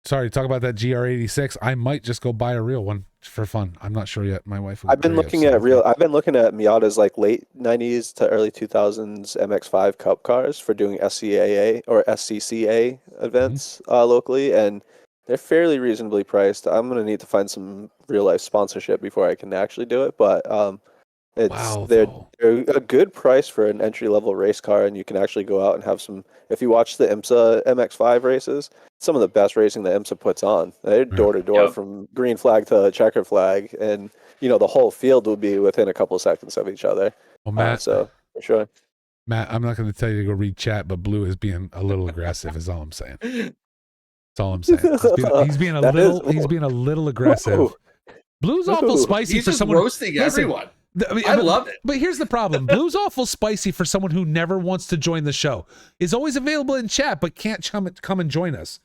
[SPEAKER 2] Sorry, talk about that GR86. I might just go buy a real one for fun. I'm not sure yet. My wife.
[SPEAKER 3] I've been looking at Miata's like late 90s to early 2000s MX-5 Cup cars for doing SCAA or SCCA events locally, and they're fairly reasonably priced. I'm gonna need to find some real life sponsorship before I can actually do it, but they're a good price for an entry level race car, and you can actually go out and have some. If you watch the IMSA MX-5 races, some of the best racing that IMSA puts on. They're door to door from green flag to checker flag, and the whole field will be within a couple of seconds of each other.
[SPEAKER 2] Well, Matt,
[SPEAKER 3] So for sure.
[SPEAKER 2] Matt, I'm not going to tell you to go read chat, but Blue is being a little aggressive. Is all I'm saying. That's all I'm saying. He's being a little aggressive.
[SPEAKER 3] Ooh.
[SPEAKER 2] Blue's awful spicy
[SPEAKER 5] He's
[SPEAKER 2] for
[SPEAKER 5] just
[SPEAKER 2] someone
[SPEAKER 5] roasting everyone. I love it.
[SPEAKER 2] But here's the problem. Blue's awful spicy for someone who never wants to join the show. Is always available in chat, but can't come and join us.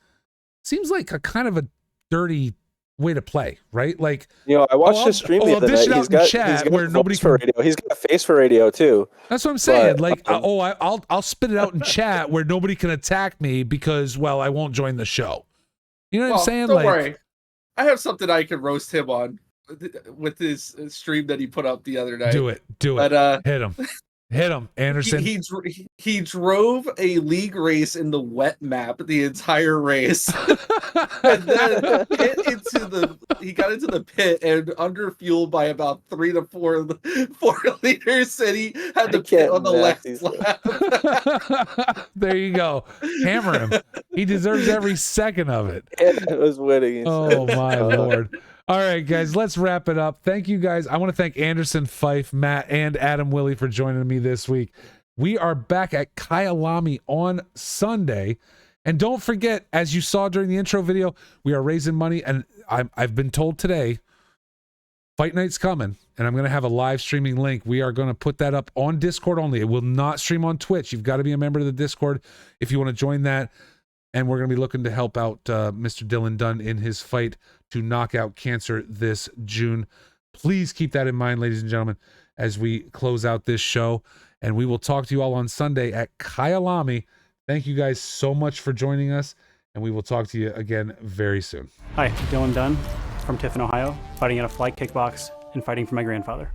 [SPEAKER 2] Seems like a kind of a dirty way to play, right? Like,
[SPEAKER 3] I watched his stream the other night. He's got
[SPEAKER 2] where
[SPEAKER 3] a
[SPEAKER 2] nobody
[SPEAKER 3] voice for radio. He's got a face for radio too.
[SPEAKER 2] That's what I'm saying.
[SPEAKER 3] But,
[SPEAKER 2] I'll spit it out in chat where nobody can attack me because, well, I won't join the show. You know what I'm saying?
[SPEAKER 5] Don't worry. I have something I can roast him on with his stream that he put up the other night.
[SPEAKER 2] Do it.
[SPEAKER 5] But,
[SPEAKER 2] Hit him, Anderson.
[SPEAKER 5] He drove a league race in the wet map the entire race, and then he got into the pit and under fueled by about 3 to 4 liters, and he had the pit on the last lap.
[SPEAKER 2] There you go. Hammer him. He deserves every second of it.
[SPEAKER 3] It was winning.
[SPEAKER 2] Oh my Lord. All right, guys, let's wrap it up. Thank you, guys. I want to thank Anderson, Fife, Matt, and Adam Willie for joining me this week. We are back at Kyalami on Sunday. And don't forget, as you saw during the intro video, we are raising money. And I've been told today, Fight Night's coming, and I'm going to have a live streaming link. We are going to put that up on Discord only. It will not stream on Twitch. You've got to be a member of the Discord if you want to join that. And we're going to be looking to help out Mr. Dylan Dunn in his fight to knock out cancer this June. Please keep that in mind, ladies and gentlemen, as we close out this show. And we will talk to you all on Sunday at Kyalami. Thank you guys so much for joining us, and we will talk to you again very soon.
[SPEAKER 1] Hi, Dylan Dunn from Tiffin, Ohio, fighting out of flight kickbox and fighting for my grandfather.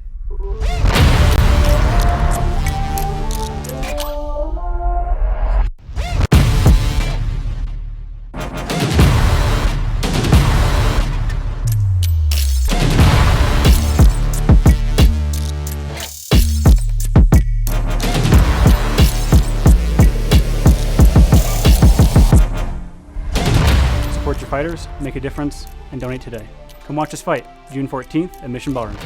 [SPEAKER 1] Support your fighters, make a difference, and donate today. Come watch us fight, June 14th at Mission Ballroom.